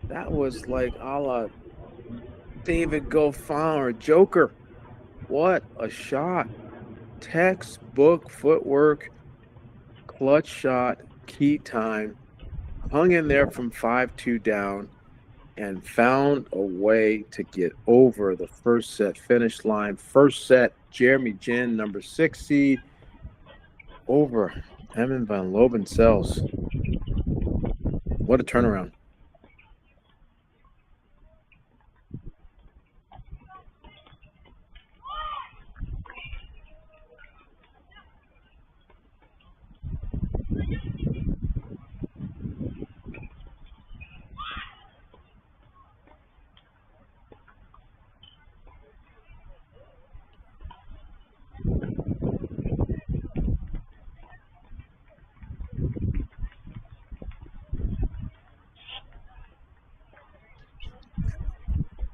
That was like a la David Goffin or Joker. What a shot. Textbook footwork, clutch shot, key time. Hung in there from 5-2 down and found a way to get over the first set finish line. First set, Jeremy Jin, number 6 seed, over Emon van Loben Sels. What a turnaround.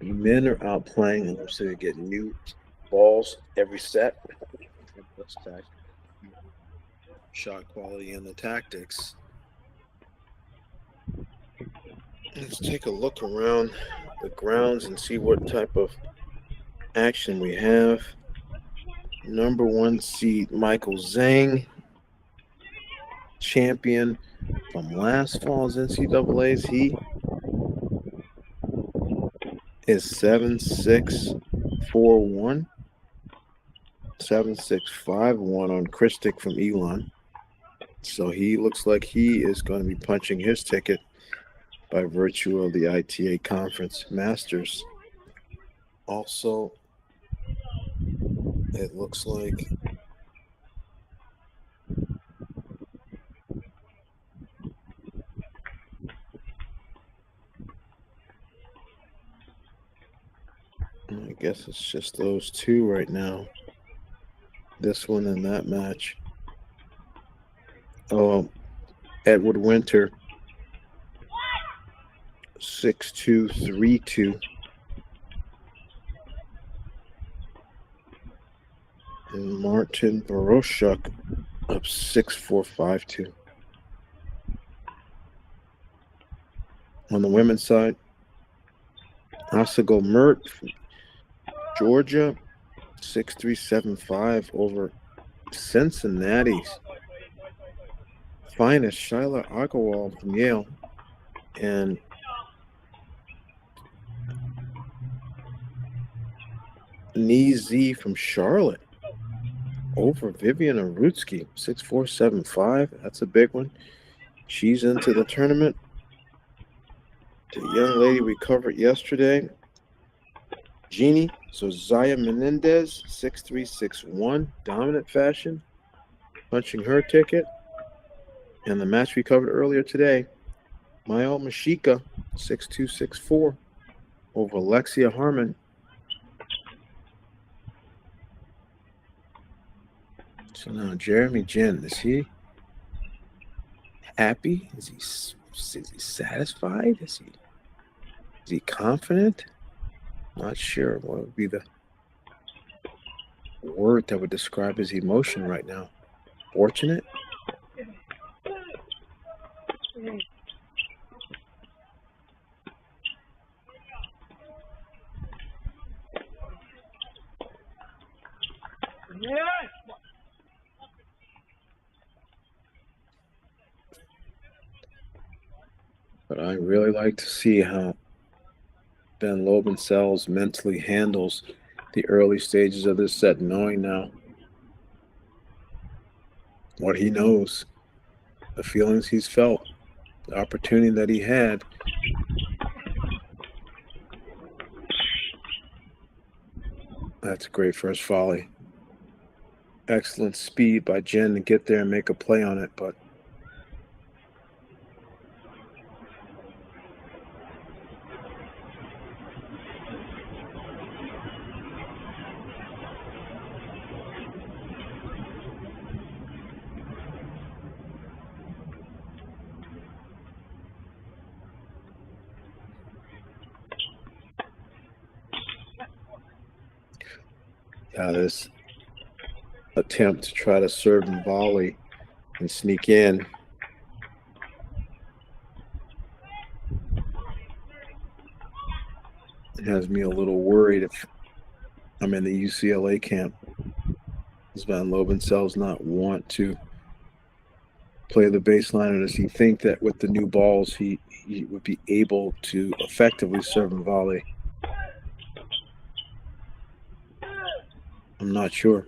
Men are out playing, and so you get new balls every set. Shot quality and the tactics. Let's take a look around the grounds and see what type of action we have. Number 1 seed Michael Zhang, champion from last fall's NCAAs. He is 7-6-4-1, 7-6-5-1 on Kristic from Elon. So he looks like he is going to be punching his ticket by virtue of the ITA Conference Masters. Also, it looks like I guess it's just those two right now. This one and that match. Oh, Edward Winter, 6-2-3-2. And Martin Baroshuk up 6-4-5-2. On the women's side, Asago Mert from Georgia, 6-3-7-5 over Cincinnati's finest, Shyla Agarwal from Yale, and Nee Z from Charlotte over Vivian Arutsky, 6-4-7-5. That's a big one. She's into the tournament. The young lady we covered yesterday, Jeannie, so Zaya Menendez, 6-3-6-1, dominant fashion, punching her ticket. And the match we covered earlier today, Mayo Mashika, 6-2-6-4, over Alexia Harmon. So now Jeremy Jin, is he happy? Is he Is he satisfied? Is he confident? Not sure what would be the word that would describe his emotion right now. Fortunate? But I really like to see how Ben Loben Sels mentally handles the early stages of this set, knowing now what he knows, the feelings he's felt, the opportunity that he had. That's a great first volley. Excellent speed by Jen to get there and make a play on it, but this attempt to try to serve and volley and sneak in. It has me a little worried if I'm in the UCLA camp. Does Van Loben Sels not want to play the baseline, or does he think that with the new balls he would be able to effectively serve and volley? I'm not sure.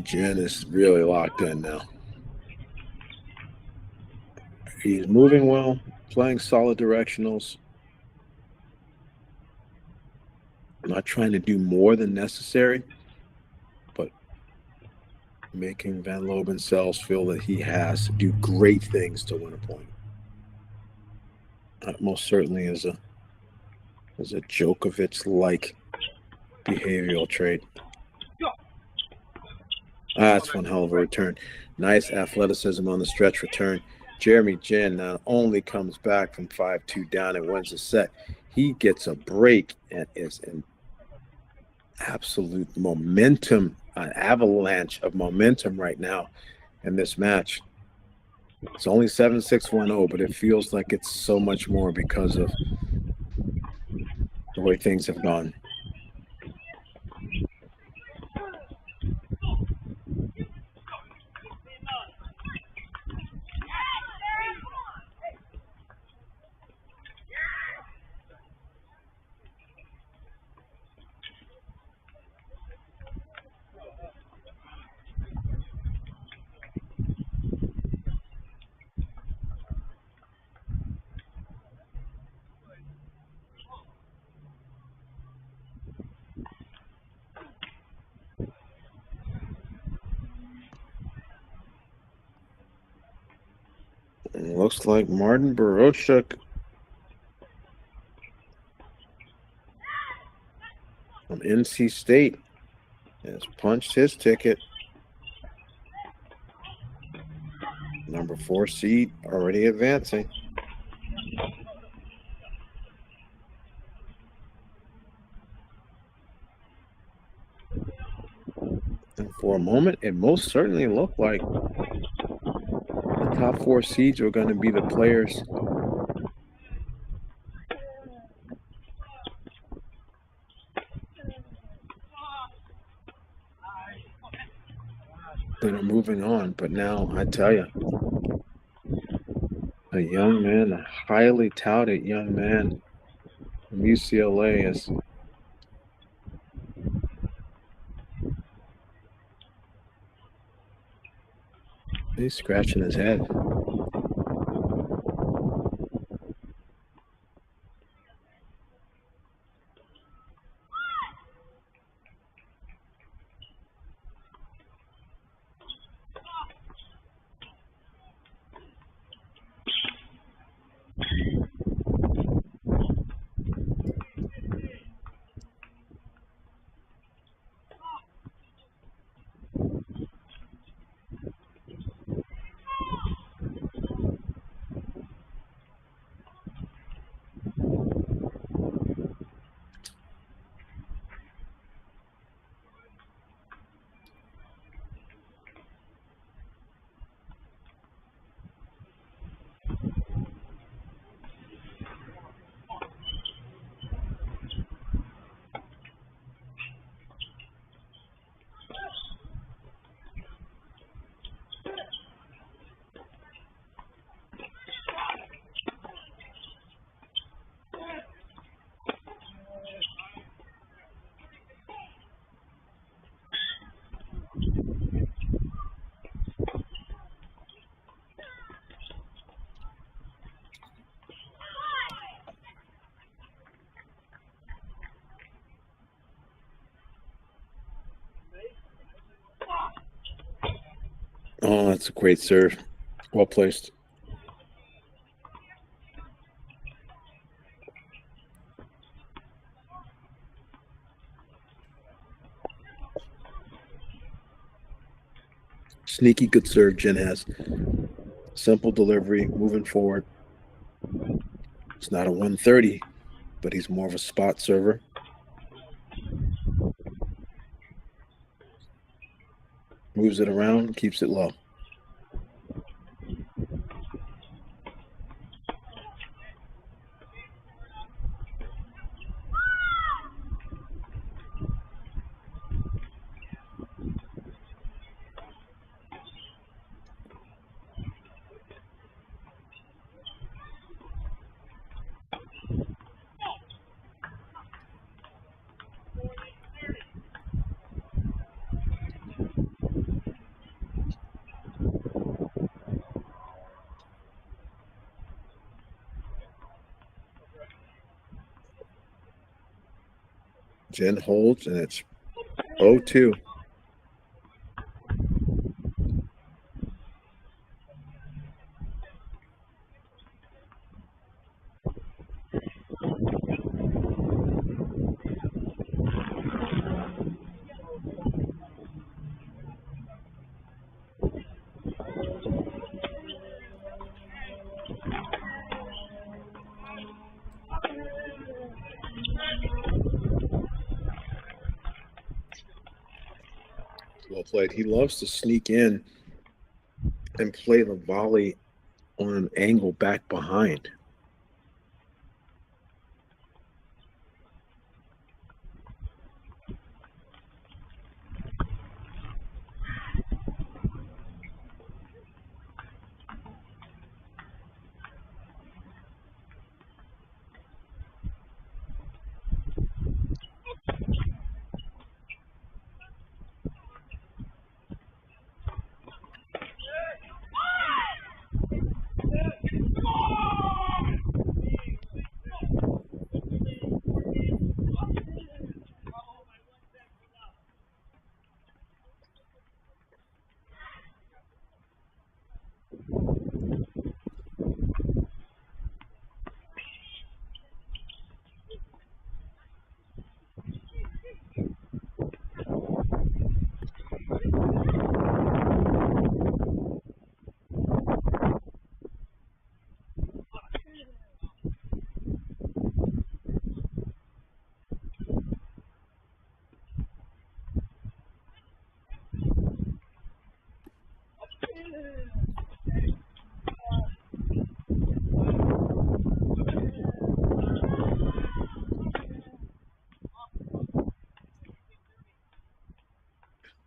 Jen is really locked in now. He's moving well, playing solid directionals. Not trying to do more than necessary, but making Van Loben Sels feel that he has to do great things to win a point. That most certainly is a Djokovic-like behavioral trait. That's one hell of a return. Nice athleticism on the stretch return. Jeremy Jin not only comes back from 5-2 down and wins the set, he gets a break and is in absolute momentum, an avalanche of momentum right now in this match. It's only 7-6-1-0, but it feels like it's so much more because of the way things have gone. And looks like Martin Baroshuk from NC State has punched his ticket. Number 4 seed already advancing. And for a moment, it most certainly looked like the top 4 seeds were going to be the players that are moving on. But now, I tell you, a young man, a highly touted young man from UCLA is He's scratching his head. Oh, that's a great serve. Well placed. Sneaky good serve Jen has. Simple delivery, moving forward. It's not a 130, but he's more of a spot server. Moves it around, keeps it low. Jen holds, and it's 0-2. Well played. He loves to sneak in and play the volley on an angle back behind.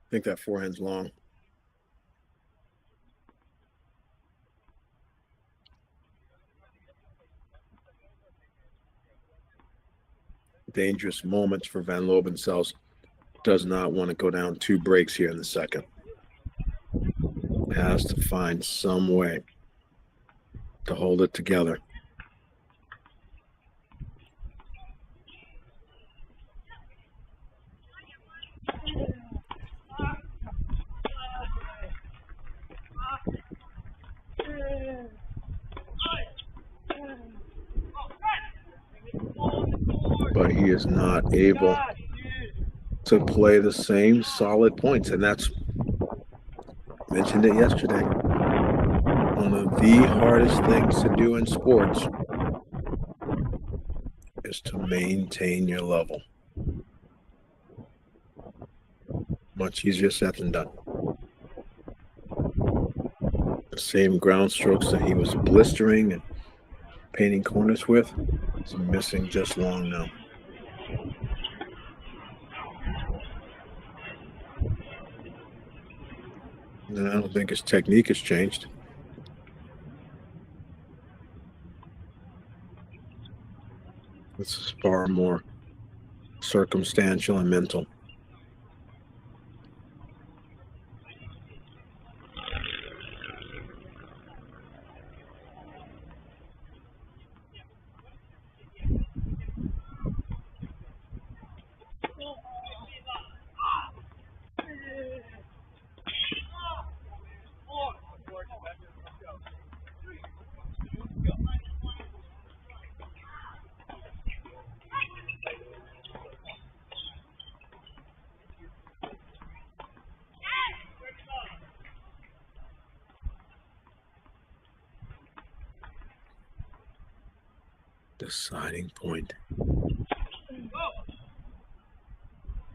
I think that forehand's long. Dangerous moments for Van Loben. Sels does not want to go down 2 breaks here in the second. has to find some way to hold it together. But he is not able to play the same solid points, and that's mentioned it yesterday. One of the hardest things to do in sports is to maintain your level. Much easier said than done. The same ground strokes that he was blistering and painting corners with is missing just long now. And I don't think his technique has changed. This is far more circumstantial and mental. Deciding point.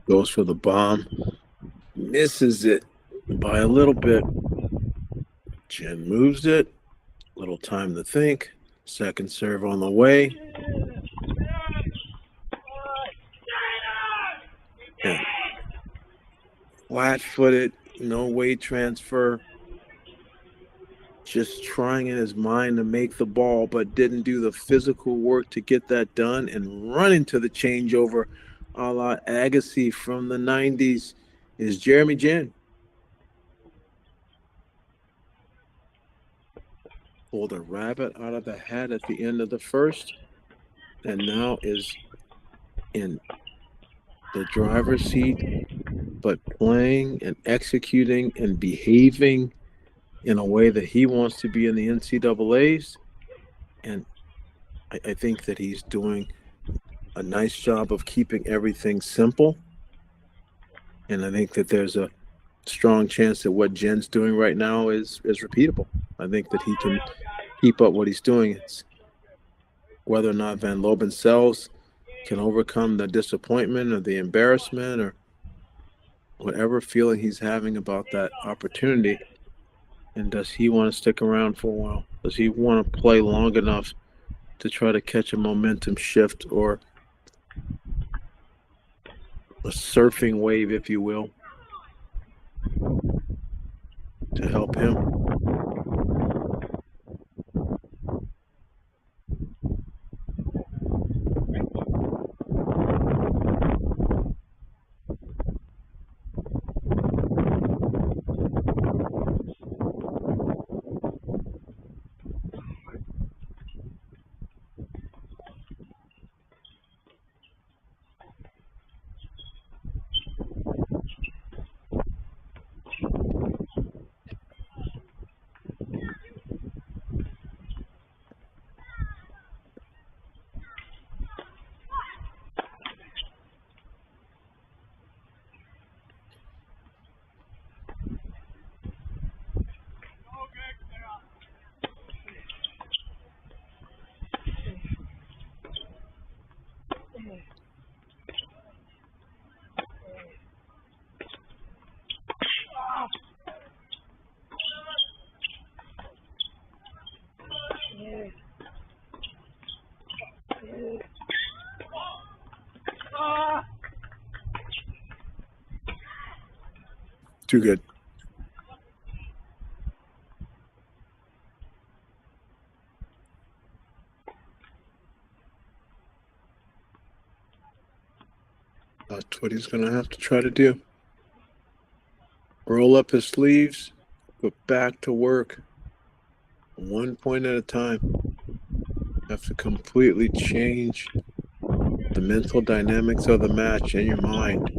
Goes for the bomb. Misses it by a little bit. Jen moves it. Little time to think. Second serve on the way. And flat-footed, no weight transfer. Just trying in his mind to make the ball, but didn't do the physical work to get that done, and run into the changeover a la Agassi from the 90s is Jeremy Jen. Pulled a rabbit out of the hat at the end of the first, and now is in the driver's seat, but playing and executing and behaving in a way that he wants to be in the NCAAs. And I think that he's doing a nice job of keeping everything simple. And I think that there's a strong chance that what Jen's doing right now is repeatable. I think that he can keep up what he's doing. It's whether or not Van Loben Sels can overcome the disappointment or the embarrassment or whatever feeling he's having about that opportunity. And does he want to stick around for a while? Does he want to play long enough to try to catch a momentum shift or a surfing wave, if you will, to help him? Too good. That's what he's going to have to try to do. Roll up his sleeves, but back to work. 1 point at a time. Have to completely change the mental dynamics of the match in your mind.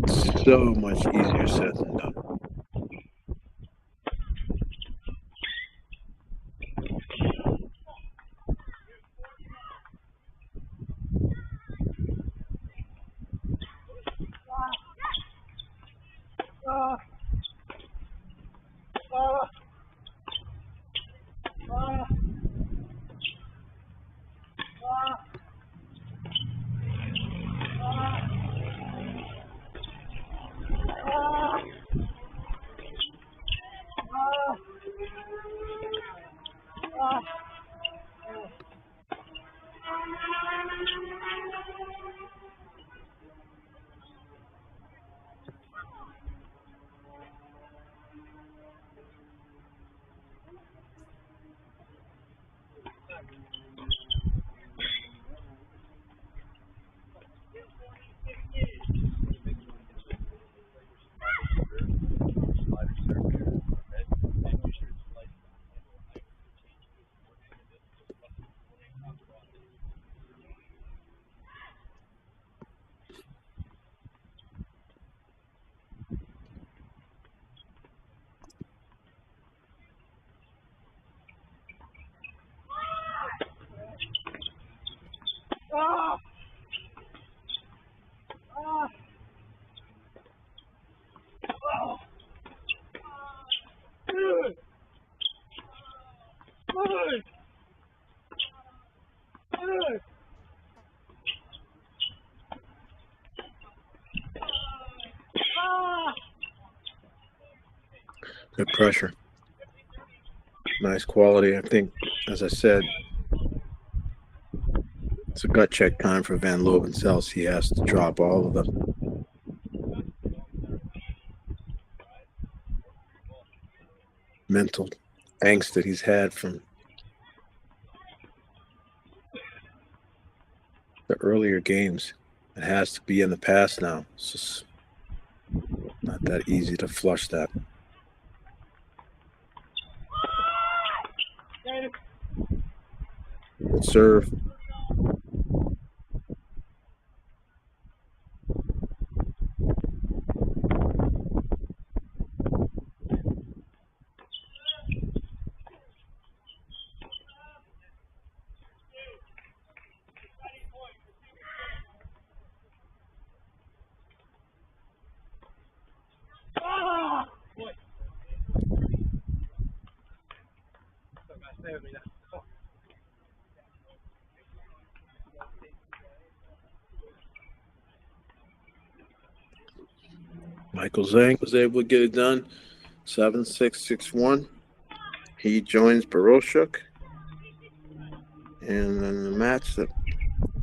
It's so much easier said than done. Good pressure. Nice quality. I think, as I said, it's a gut check time for Van Loben Sels. He has to drop all of the mental angst that he's had from the earlier games. It has to be in the past now. It's just not that easy to flush that. Good serve. Michael Zhang was able to get it done. 7-6, 6-1. He joins Baroshuk. And then the match that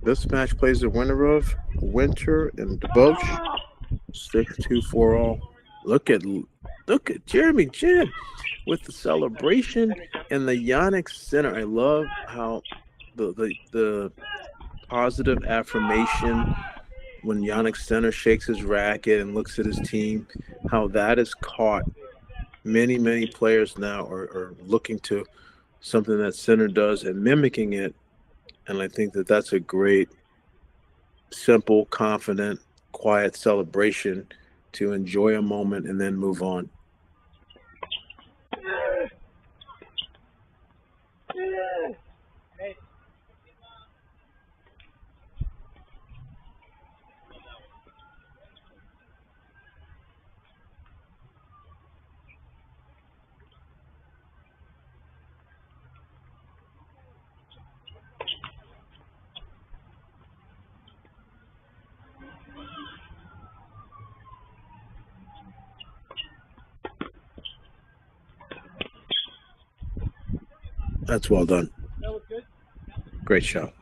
this match plays the winner of Winter and Deboche. 6-2 all. Look at Jeremy Jin with the celebration and the Yannick Center. I love how the positive affirmation when Yannick Center shakes his racket and looks at his team, how that is caught. Many, many players now are looking to something that Center does and mimicking it. And I think that that's a great, simple, confident, quiet celebration to enjoy a moment and then move on. That's well done. Great shot.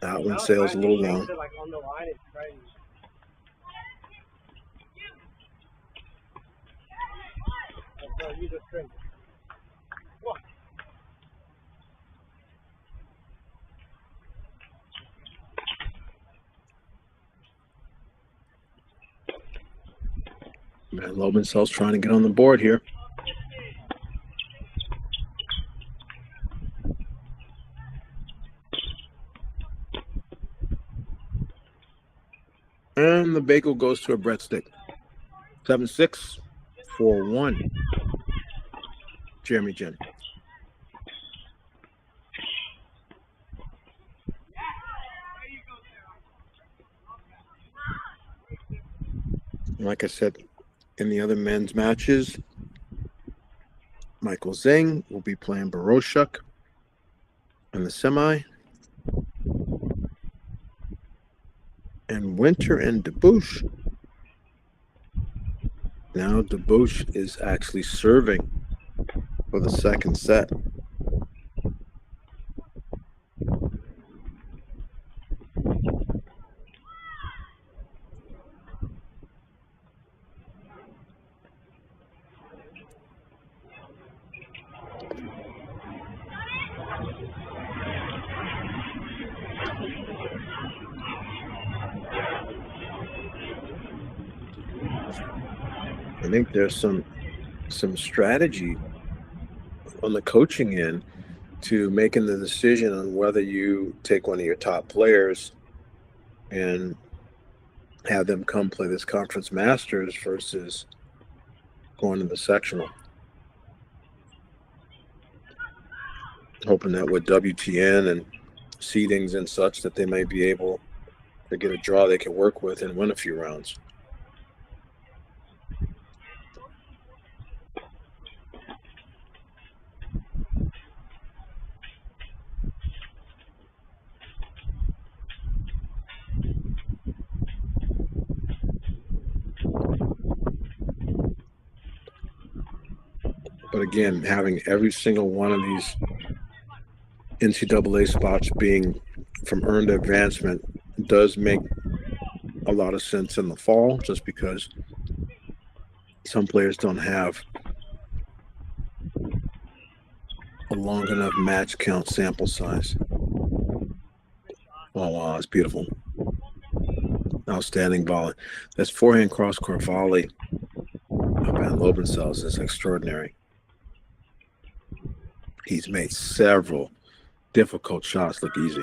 That one sails a little long. Like on the line, it's crazy. So use a string. Man, Loben Sels trying to get on the board here. And the bagel goes to a breadstick. 7-6, 4-1. Jeremy Jin. Like I said, in the other men's matches, Michael Zhang will be playing Baroshuk in the semi. And Winter and Debouche. Now Debouche is actually serving for the second set. I think there's some strategy on the coaching end to making the decision on whether you take one of your top players and have them come play this conference masters versus going to the sectional. Hoping that with WTN and seedings and such that they may be able to get a draw they can work with and win a few rounds. But again, having every single one of these NCAA spots being from earned advancement does make a lot of sense in the fall, just because some players don't have a long enough match count sample size. Oh, wow, it's beautiful. Outstanding volley. This forehand cross-court volley by Loben Sels is extraordinary. He's made several difficult shots look easy.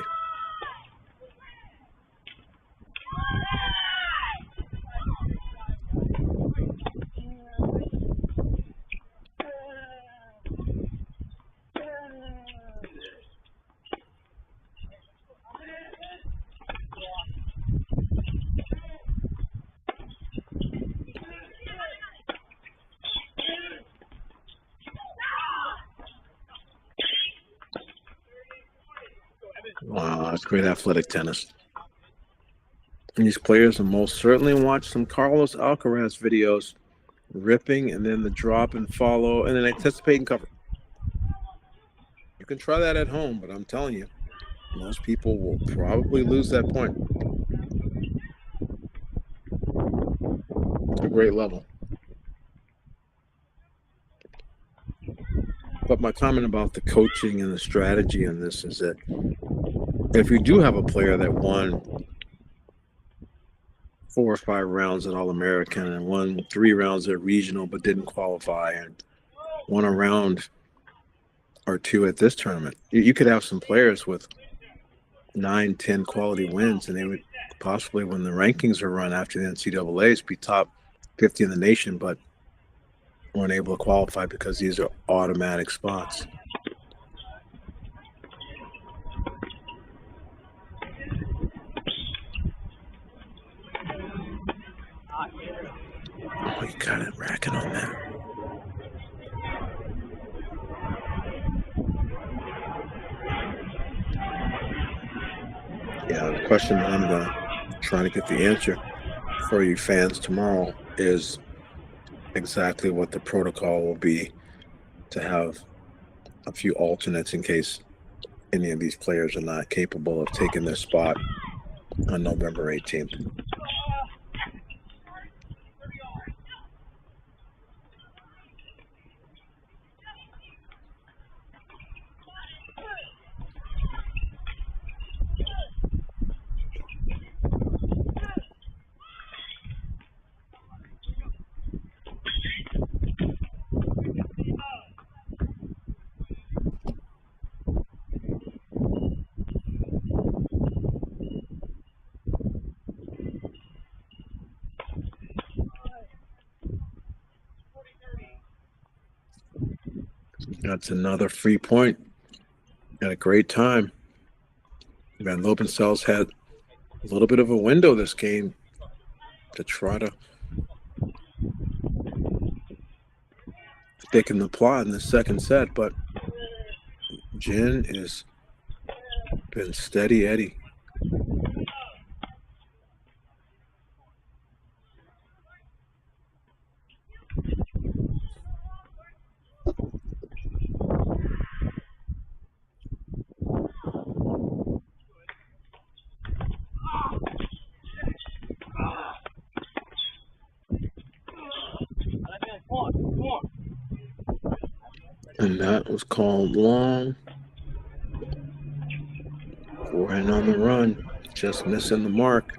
Wow, that's great athletic tennis. And these players will most certainly watch some Carlos Alcaraz videos, ripping and then the drop and follow and then anticipate and cover. You can try that at home, but I'm telling you, most people will probably lose that point. It's a great level. But my comment about the coaching and the strategy in this is that if you do have a player that won 4 or 5 rounds at All-American and won 3 rounds at regional but didn't qualify and won a round or 2 at this tournament, you could have some players with 9, 10 quality wins, and they would possibly, when the rankings are run after the NCAAs, be top 50 in the nation, but weren't able to qualify because these are automatic spots. Oh, you got it, racket on that. Yeah, the question that I'm going to try to get the answer for you fans tomorrow is exactly what the protocol will be to have a few alternates in case any of these players are not capable of taking their spot on November 18th. That's another free point. Had a great time. Van Loben Sels had a little bit of a window this game to try to thicken the plot in the second set, but Jin has been steady Eddie. And that was called long. Forehand on the run, just missing the mark.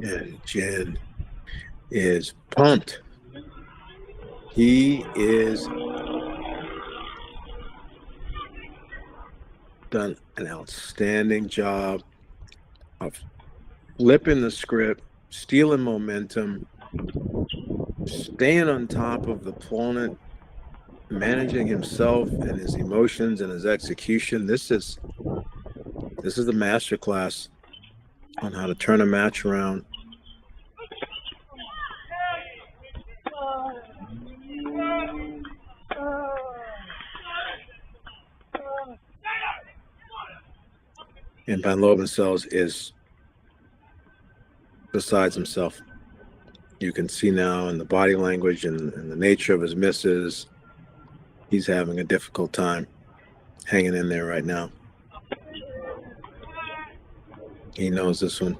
And Jen is pumped. He is done an outstanding job of flipping the script, stealing momentum, staying on top of the opponent, managing himself and his emotions and his execution. This is the master class on how to turn a match around. And Van Loben Sels is besides himself. You can see now in the body language and the nature of his misses, he's having a difficult time hanging in there right now. He knows this one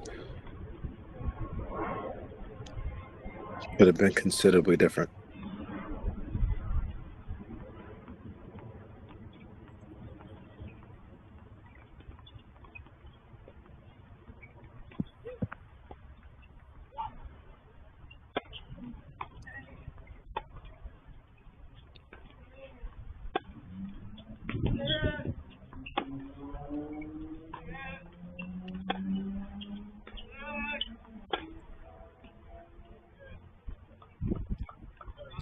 could have been considerably different.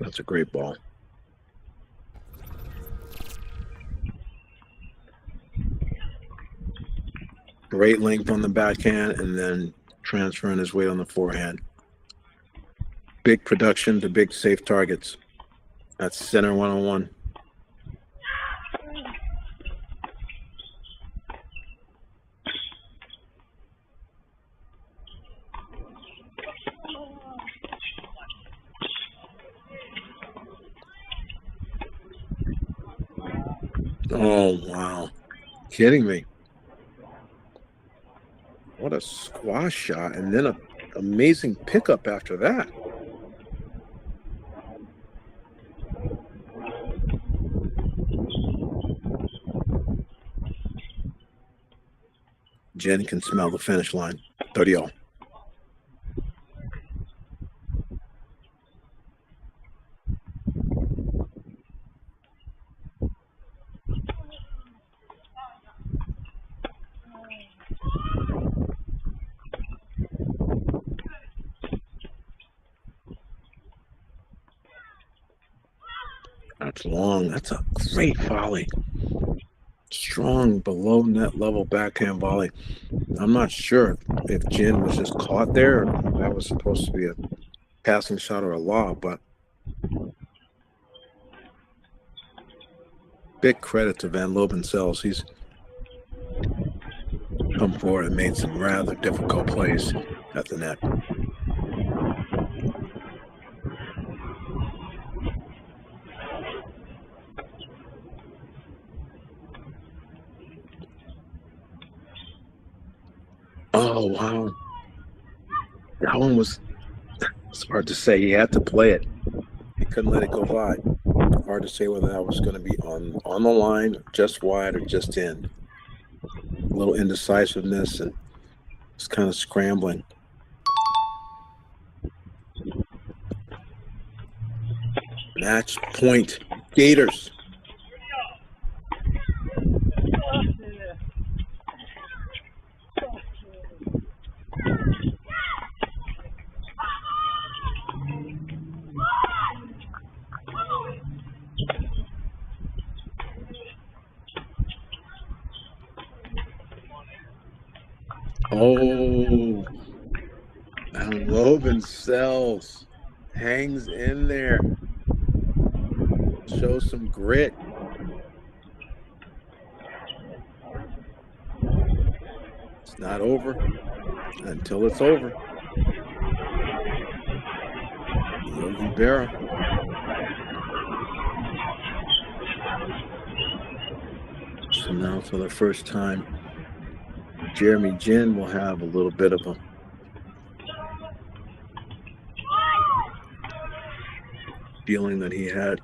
That's a great ball. Great length on the backhand and then transferring his weight on the forehand. Big production to big safe targets. That's center 101. Oh, wow. Kidding me. What a squash shot. And then an amazing pickup after that. Jen can smell the finish line. 30-all. That's long. That's a great volley. Strong below net level backhand volley. I'm not sure if Jin was just caught there. That was supposed to be a passing shot or a lob, but big credit to Van Loben Sels. He's come forward and made some rather difficult plays at the net. Oh, wow. That one was, it's hard to say. He had to play it. He couldn't let it go by. Hard to say whether that was going to be on the line, just wide, or just in. A little indecisiveness and just kind of scrambling. Match point, Gators. Oh, and Loben Sels hangs in there. Shows some grit. It's not over until it's over. Yogi Berra. So now for the first time, Jeremy Jin will have a little bit of a feeling that he had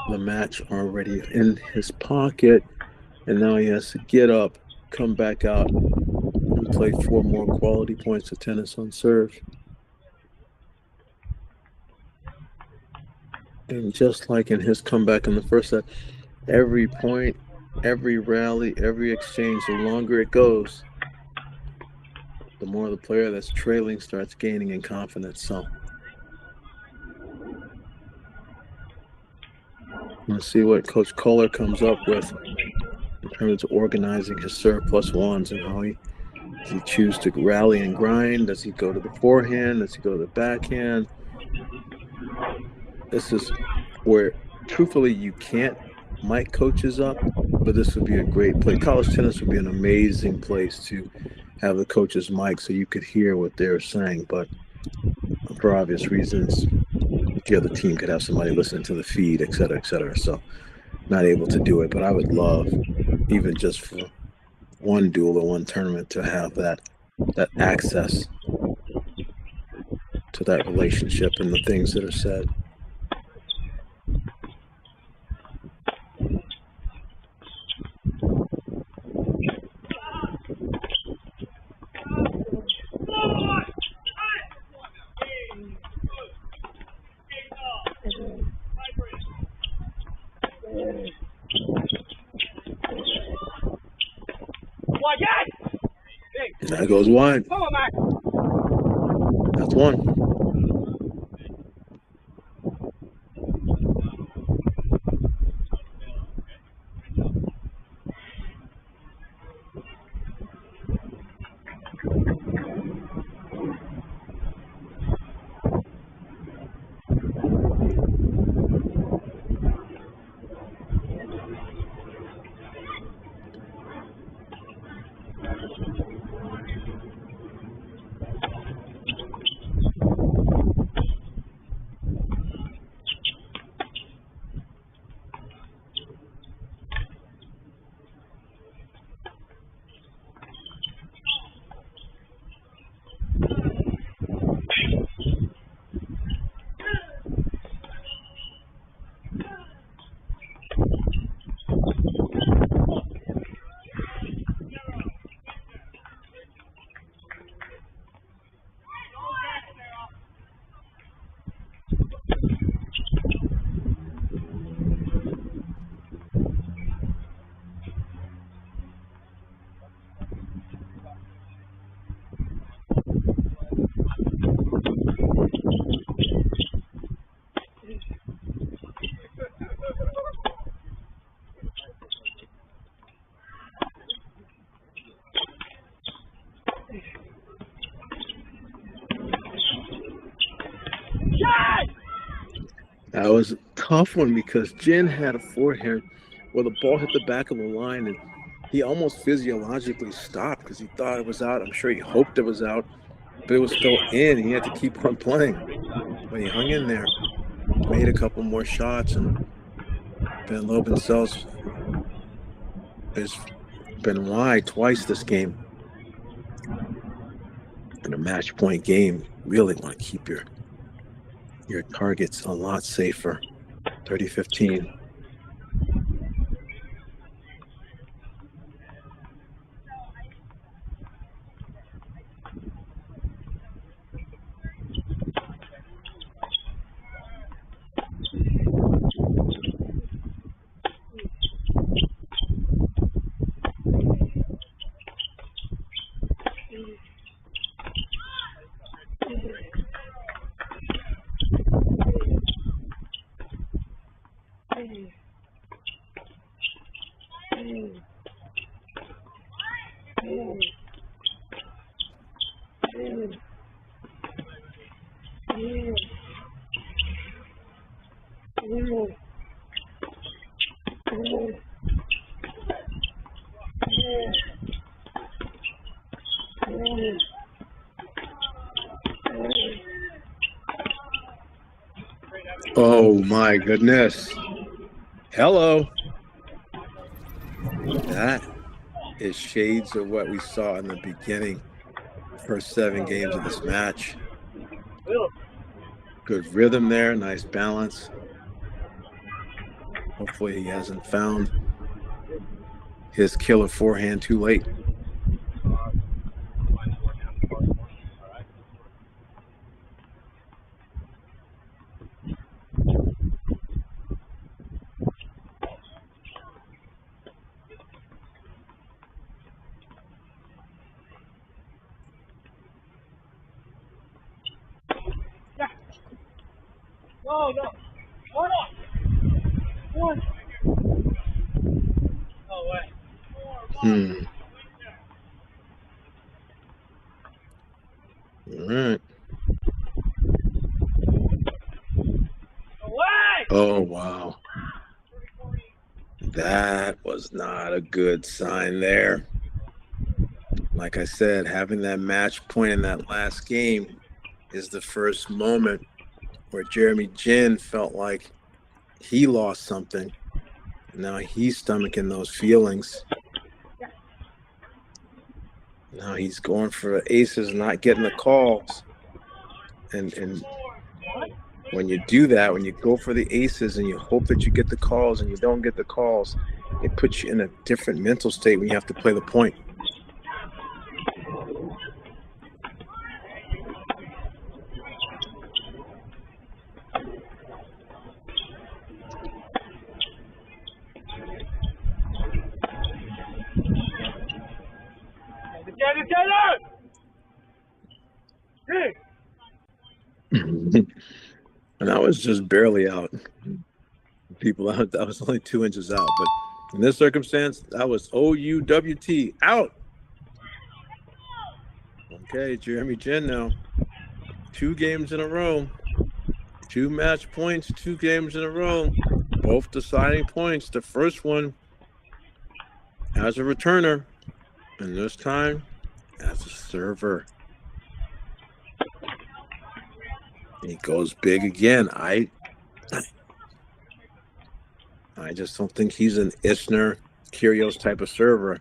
the match already in his pocket, and now he has to get up, come back out, and play 4 more quality points of tennis on serve. And just like in his comeback in the first set, every point, every rally, every exchange, the longer it goes, the more the player that's trailing starts gaining in confidence. So let's see what Coach Kohler comes up with in terms of organizing his serve plus ones and how does he choose to rally and grind? Does he go to the forehand? Does he go to the backhand? This is where, truthfully, you can't mic coaches up, but this would be a great place. College tennis would be an amazing place to have the coaches mic so you could hear what they're saying, but for obvious reasons, the other team could have somebody listening to the feed, et cetera, so not able to do it. But I would love, even just for one duel or one tournament, to have that access to that relationship and the things that are said. That goes wide. That's one. That was a tough one because Jin had a forehand where the ball hit the back of the line, and he almost physiologically stopped because he thought it was out. I'm sure he hoped it was out, but it was still in. He had to keep on playing. But he hung in there, made a couple more shots, and then Loben Sels has been wide twice this game. In a match point game, really want to keep your targets a lot safer. 30-15. Oh my goodness. Hello. That is shades of what we saw in the beginning. First 7 games of this match. Good rhythm there, nice balance. Hopefully he hasn't found his killer forehand too late. No. Hold on. One. No way. All right. Away! Oh, wow. That was not a good sign there. Like I said, having that match point in that last game is the first moment where Jeremy Jin felt like he lost something. Now he's stomaching those feelings. Now he's going for the aces, not getting the calls. And when you do that, when you go for the aces and you hope that you get the calls and you don't get the calls, it puts you in a different mental state when you have to play the point. And I was just barely out. People out, I was only 2 inches out, but in this circumstance, that was OUWT out. Okay, Jeremy Jin now. 2 games in a row. 2 match points, 2 games in a row. Both deciding points. The first one as a returner, and this time as a server. He goes big again. I just don't think he's an Isner, Kyrgios type of server.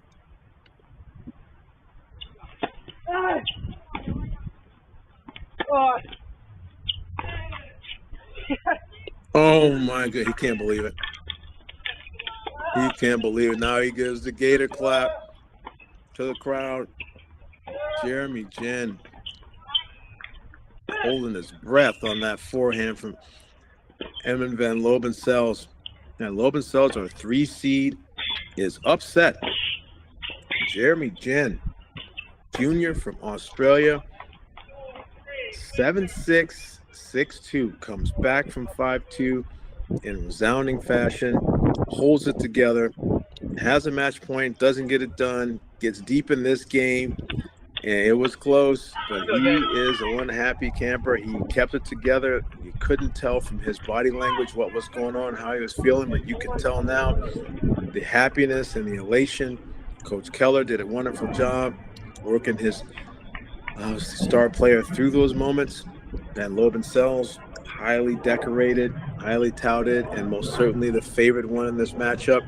Oh my God, he can't believe it. He can't believe it. Now he gives the gator clap to the crowd. Jeremy Jin holding his breath on that forehand from Emon van Loben Sels. Now Loben Sels, our 3 seed, is upset. Jeremy Jin, junior from Australia, 7'6", 6'2", comes back from 5'2" in resounding fashion, holds it together, has a match point, doesn't get it done, gets deep in this game, And it was close, but he is a one happy camper. He kept it together. You couldn't tell from his body language what was going on, how he was feeling, but you can tell now the happiness and the elation. Coach Keller did a wonderful job working his star player through those moments. And Loben Sels, highly decorated, highly touted, and most certainly the favorite one in this matchup,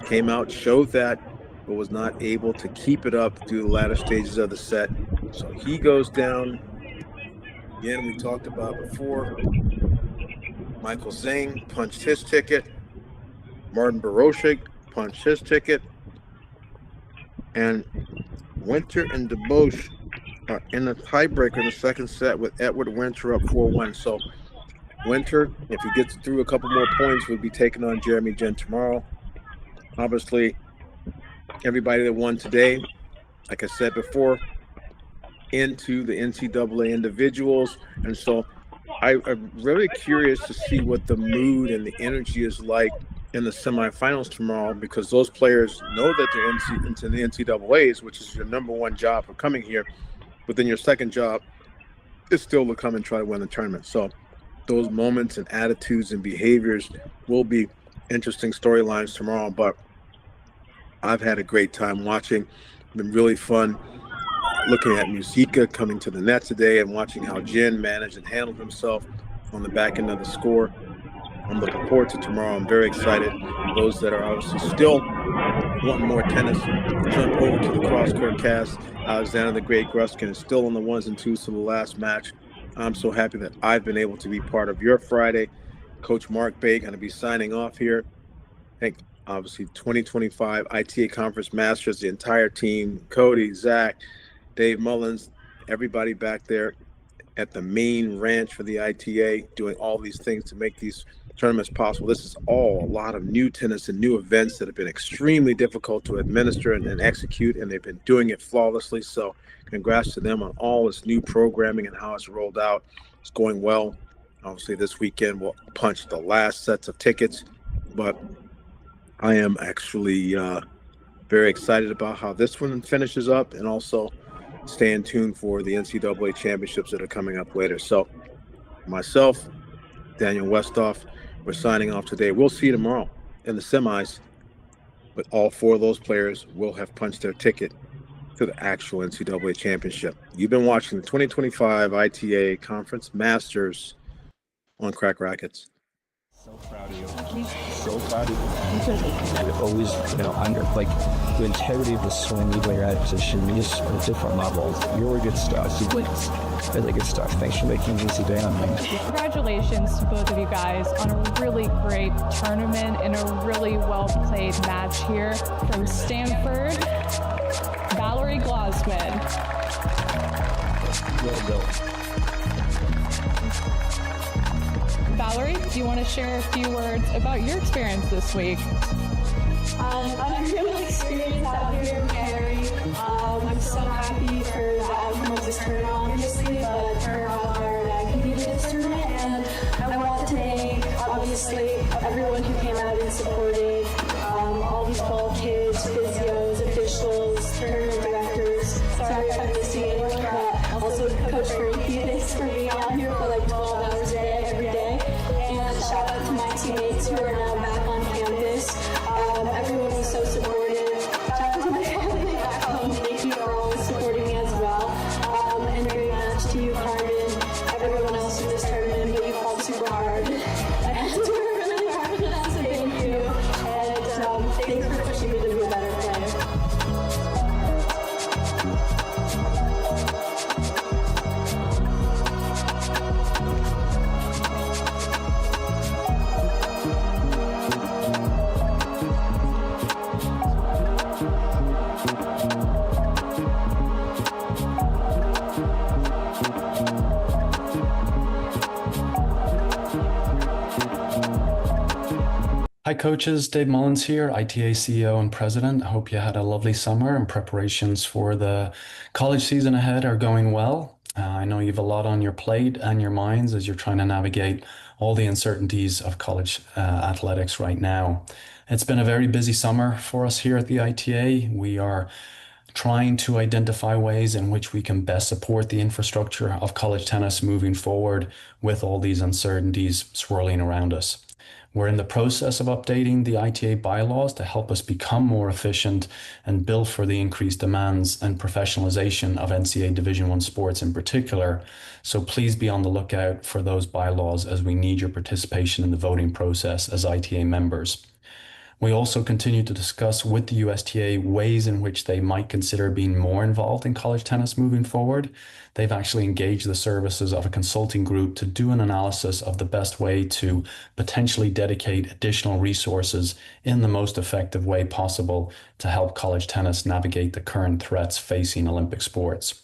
came out, showed that, but was not able to keep it up through the latter stages of the set. So he goes down. Again, we talked about before, Michael Zhang punched his ticket. Martin Baroshik punched his ticket. And Winter and DeBosch are in a tiebreaker in the second set with Edward Winter up 4-1. So Winter, if he gets through a couple more points, will be taking on Jeremy Jin tomorrow. Obviously, everybody that won today, like I said before, into the NCAA individuals. And so I'm really curious to see what the mood and the energy is like in the semifinals tomorrow, because those players know that they're into the NCAAs, which is your number one job for coming here. But then your second job is still to come and try to win the tournament. So those moments and attitudes and behaviors will be interesting storylines tomorrow. But I've had a great time watching. It's been really fun looking at Musica coming to the net today and watching how Jin managed and handled himself on the back end of the score. I'm looking forward to tomorrow. I'm very excited. Those that are obviously still wanting more tennis, jump over to the cross-court cast. Alexander the Great Gruskin is still on the 1s and 2s to the last match. I'm so happy that I've been able to be part of your Friday. Coach Mark Bey going to be signing off here. I think obviously 2025 ITA Conference Masters, the entire team, Cody, Zach, Dave Mullins, everybody back there at the main ranch for the ITA, doing all these things to make these tournaments possible. This is all a lot of new tennis and new events that have been extremely difficult to administer and execute, and they've been doing it flawlessly. So congrats to them on all this new programming and how it's rolled out. It's going well. Obviously this weekend we'll punch the last sets of tickets, but I am actually very excited about how this one finishes up, and also staying tuned for the NCAA championships that are coming up later. So myself, Daniel Westhoff, we're signing off today. We'll see you tomorrow in the semis, but all 4 of those players will have punched their ticket to the actual NCAA championship. You've been watching the 2025 ITA Conference Masters on Crack Racquets. So proud of you. So proud of you. You're always, under the integrity of the swing, the way you're at position, you just at different levels. You're good stuff. Really good stuff. Thanks for making an easy day on me. Congratulations to both of you guys on a really great tournament and a really well-played match here. From Stanford, Valerie Glosman. Well done. Valerie, do you want to share a few words about your experience this week? I'm really experienced out here in Cary. I'm so happy for the outcome of this tournament, obviously, but for how hard I competed this tournament. And I want to thank, obviously, everyone who came out and supported, all these ball kids, physios, officials, tournament directors. Sorry if I'm missing anyone, but also Coach Frankie, thanks for being out here for 12 hours a day, every day. And shout out to my teammates who are now back on campus. Everyone was so supportive. Shout out to my family back home. Thank you for always supporting me as well. And very much to you, Carmen, everyone else in this tournament, but you fought super hard. And we were really hard for that, so thank you. And thanks for pushing me to be a better player. Hi coaches, Dave Mullins here, ITA CEO and President. I hope you had a lovely summer and preparations for the college season ahead are going well. I know you have a lot on your plate and your minds as you're trying to navigate all the uncertainties of college athletics right now. It's been a very busy summer for us here at the ITA. We are trying to identify ways in which we can best support the infrastructure of college tennis moving forward with all these uncertainties swirling around us. We're in the process of updating the ITA bylaws to help us become more efficient and build for the increased demands and professionalization of NCAA Division I sports in particular. So please be on the lookout for those bylaws, as we need your participation in the voting process as ITA members. We also continue to discuss with the USTA ways in which they might consider being more involved in college tennis moving forward. They've actually engaged the services of a consulting group to do an analysis of the best way to potentially dedicate additional resources in the most effective way possible to help college tennis navigate the current threats facing Olympic sports.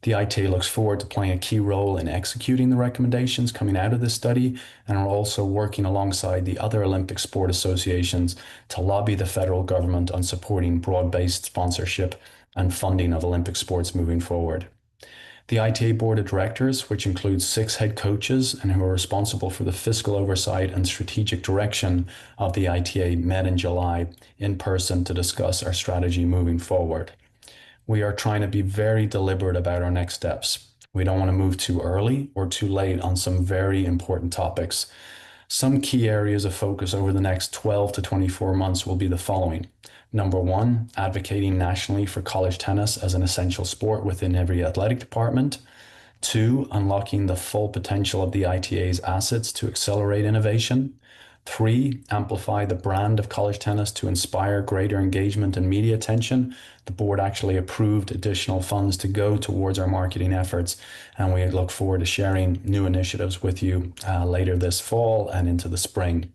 The ITA looks forward to playing a key role in executing the recommendations coming out of this study, and are also working alongside the other Olympic sport associations to lobby the federal government on supporting broad-based sponsorship and funding of Olympic sports moving forward. The ITA Board of Directors, which includes 6 head coaches and who are responsible for the fiscal oversight and strategic direction of the ITA, met in July in person to discuss our strategy moving forward. We are trying to be very deliberate about our next steps. We don't want to move too early or too late on some very important topics. Some key areas of focus over the next 12 to 24 months will be the following. Number 1, advocating nationally for college tennis as an essential sport within every athletic department. 2, unlocking the full potential of the ITA's assets to accelerate innovation. 3, amplify the brand of college tennis to inspire greater engagement and media attention. The board actually approved additional funds to go towards our marketing efforts, and we look forward to sharing new initiatives with you later this fall and into the spring.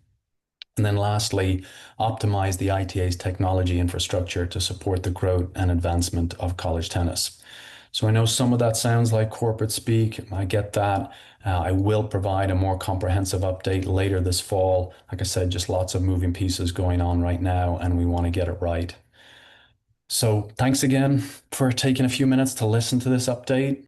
And then lastly, optimize the ITA's technology infrastructure to support the growth and advancement of college tennis. So I know some of that sounds like corporate speak. I get that. I will provide a more comprehensive update later this fall. Like I said, just lots of moving pieces going on right now, and we want to get it right. So thanks again for taking a few minutes to listen to this update.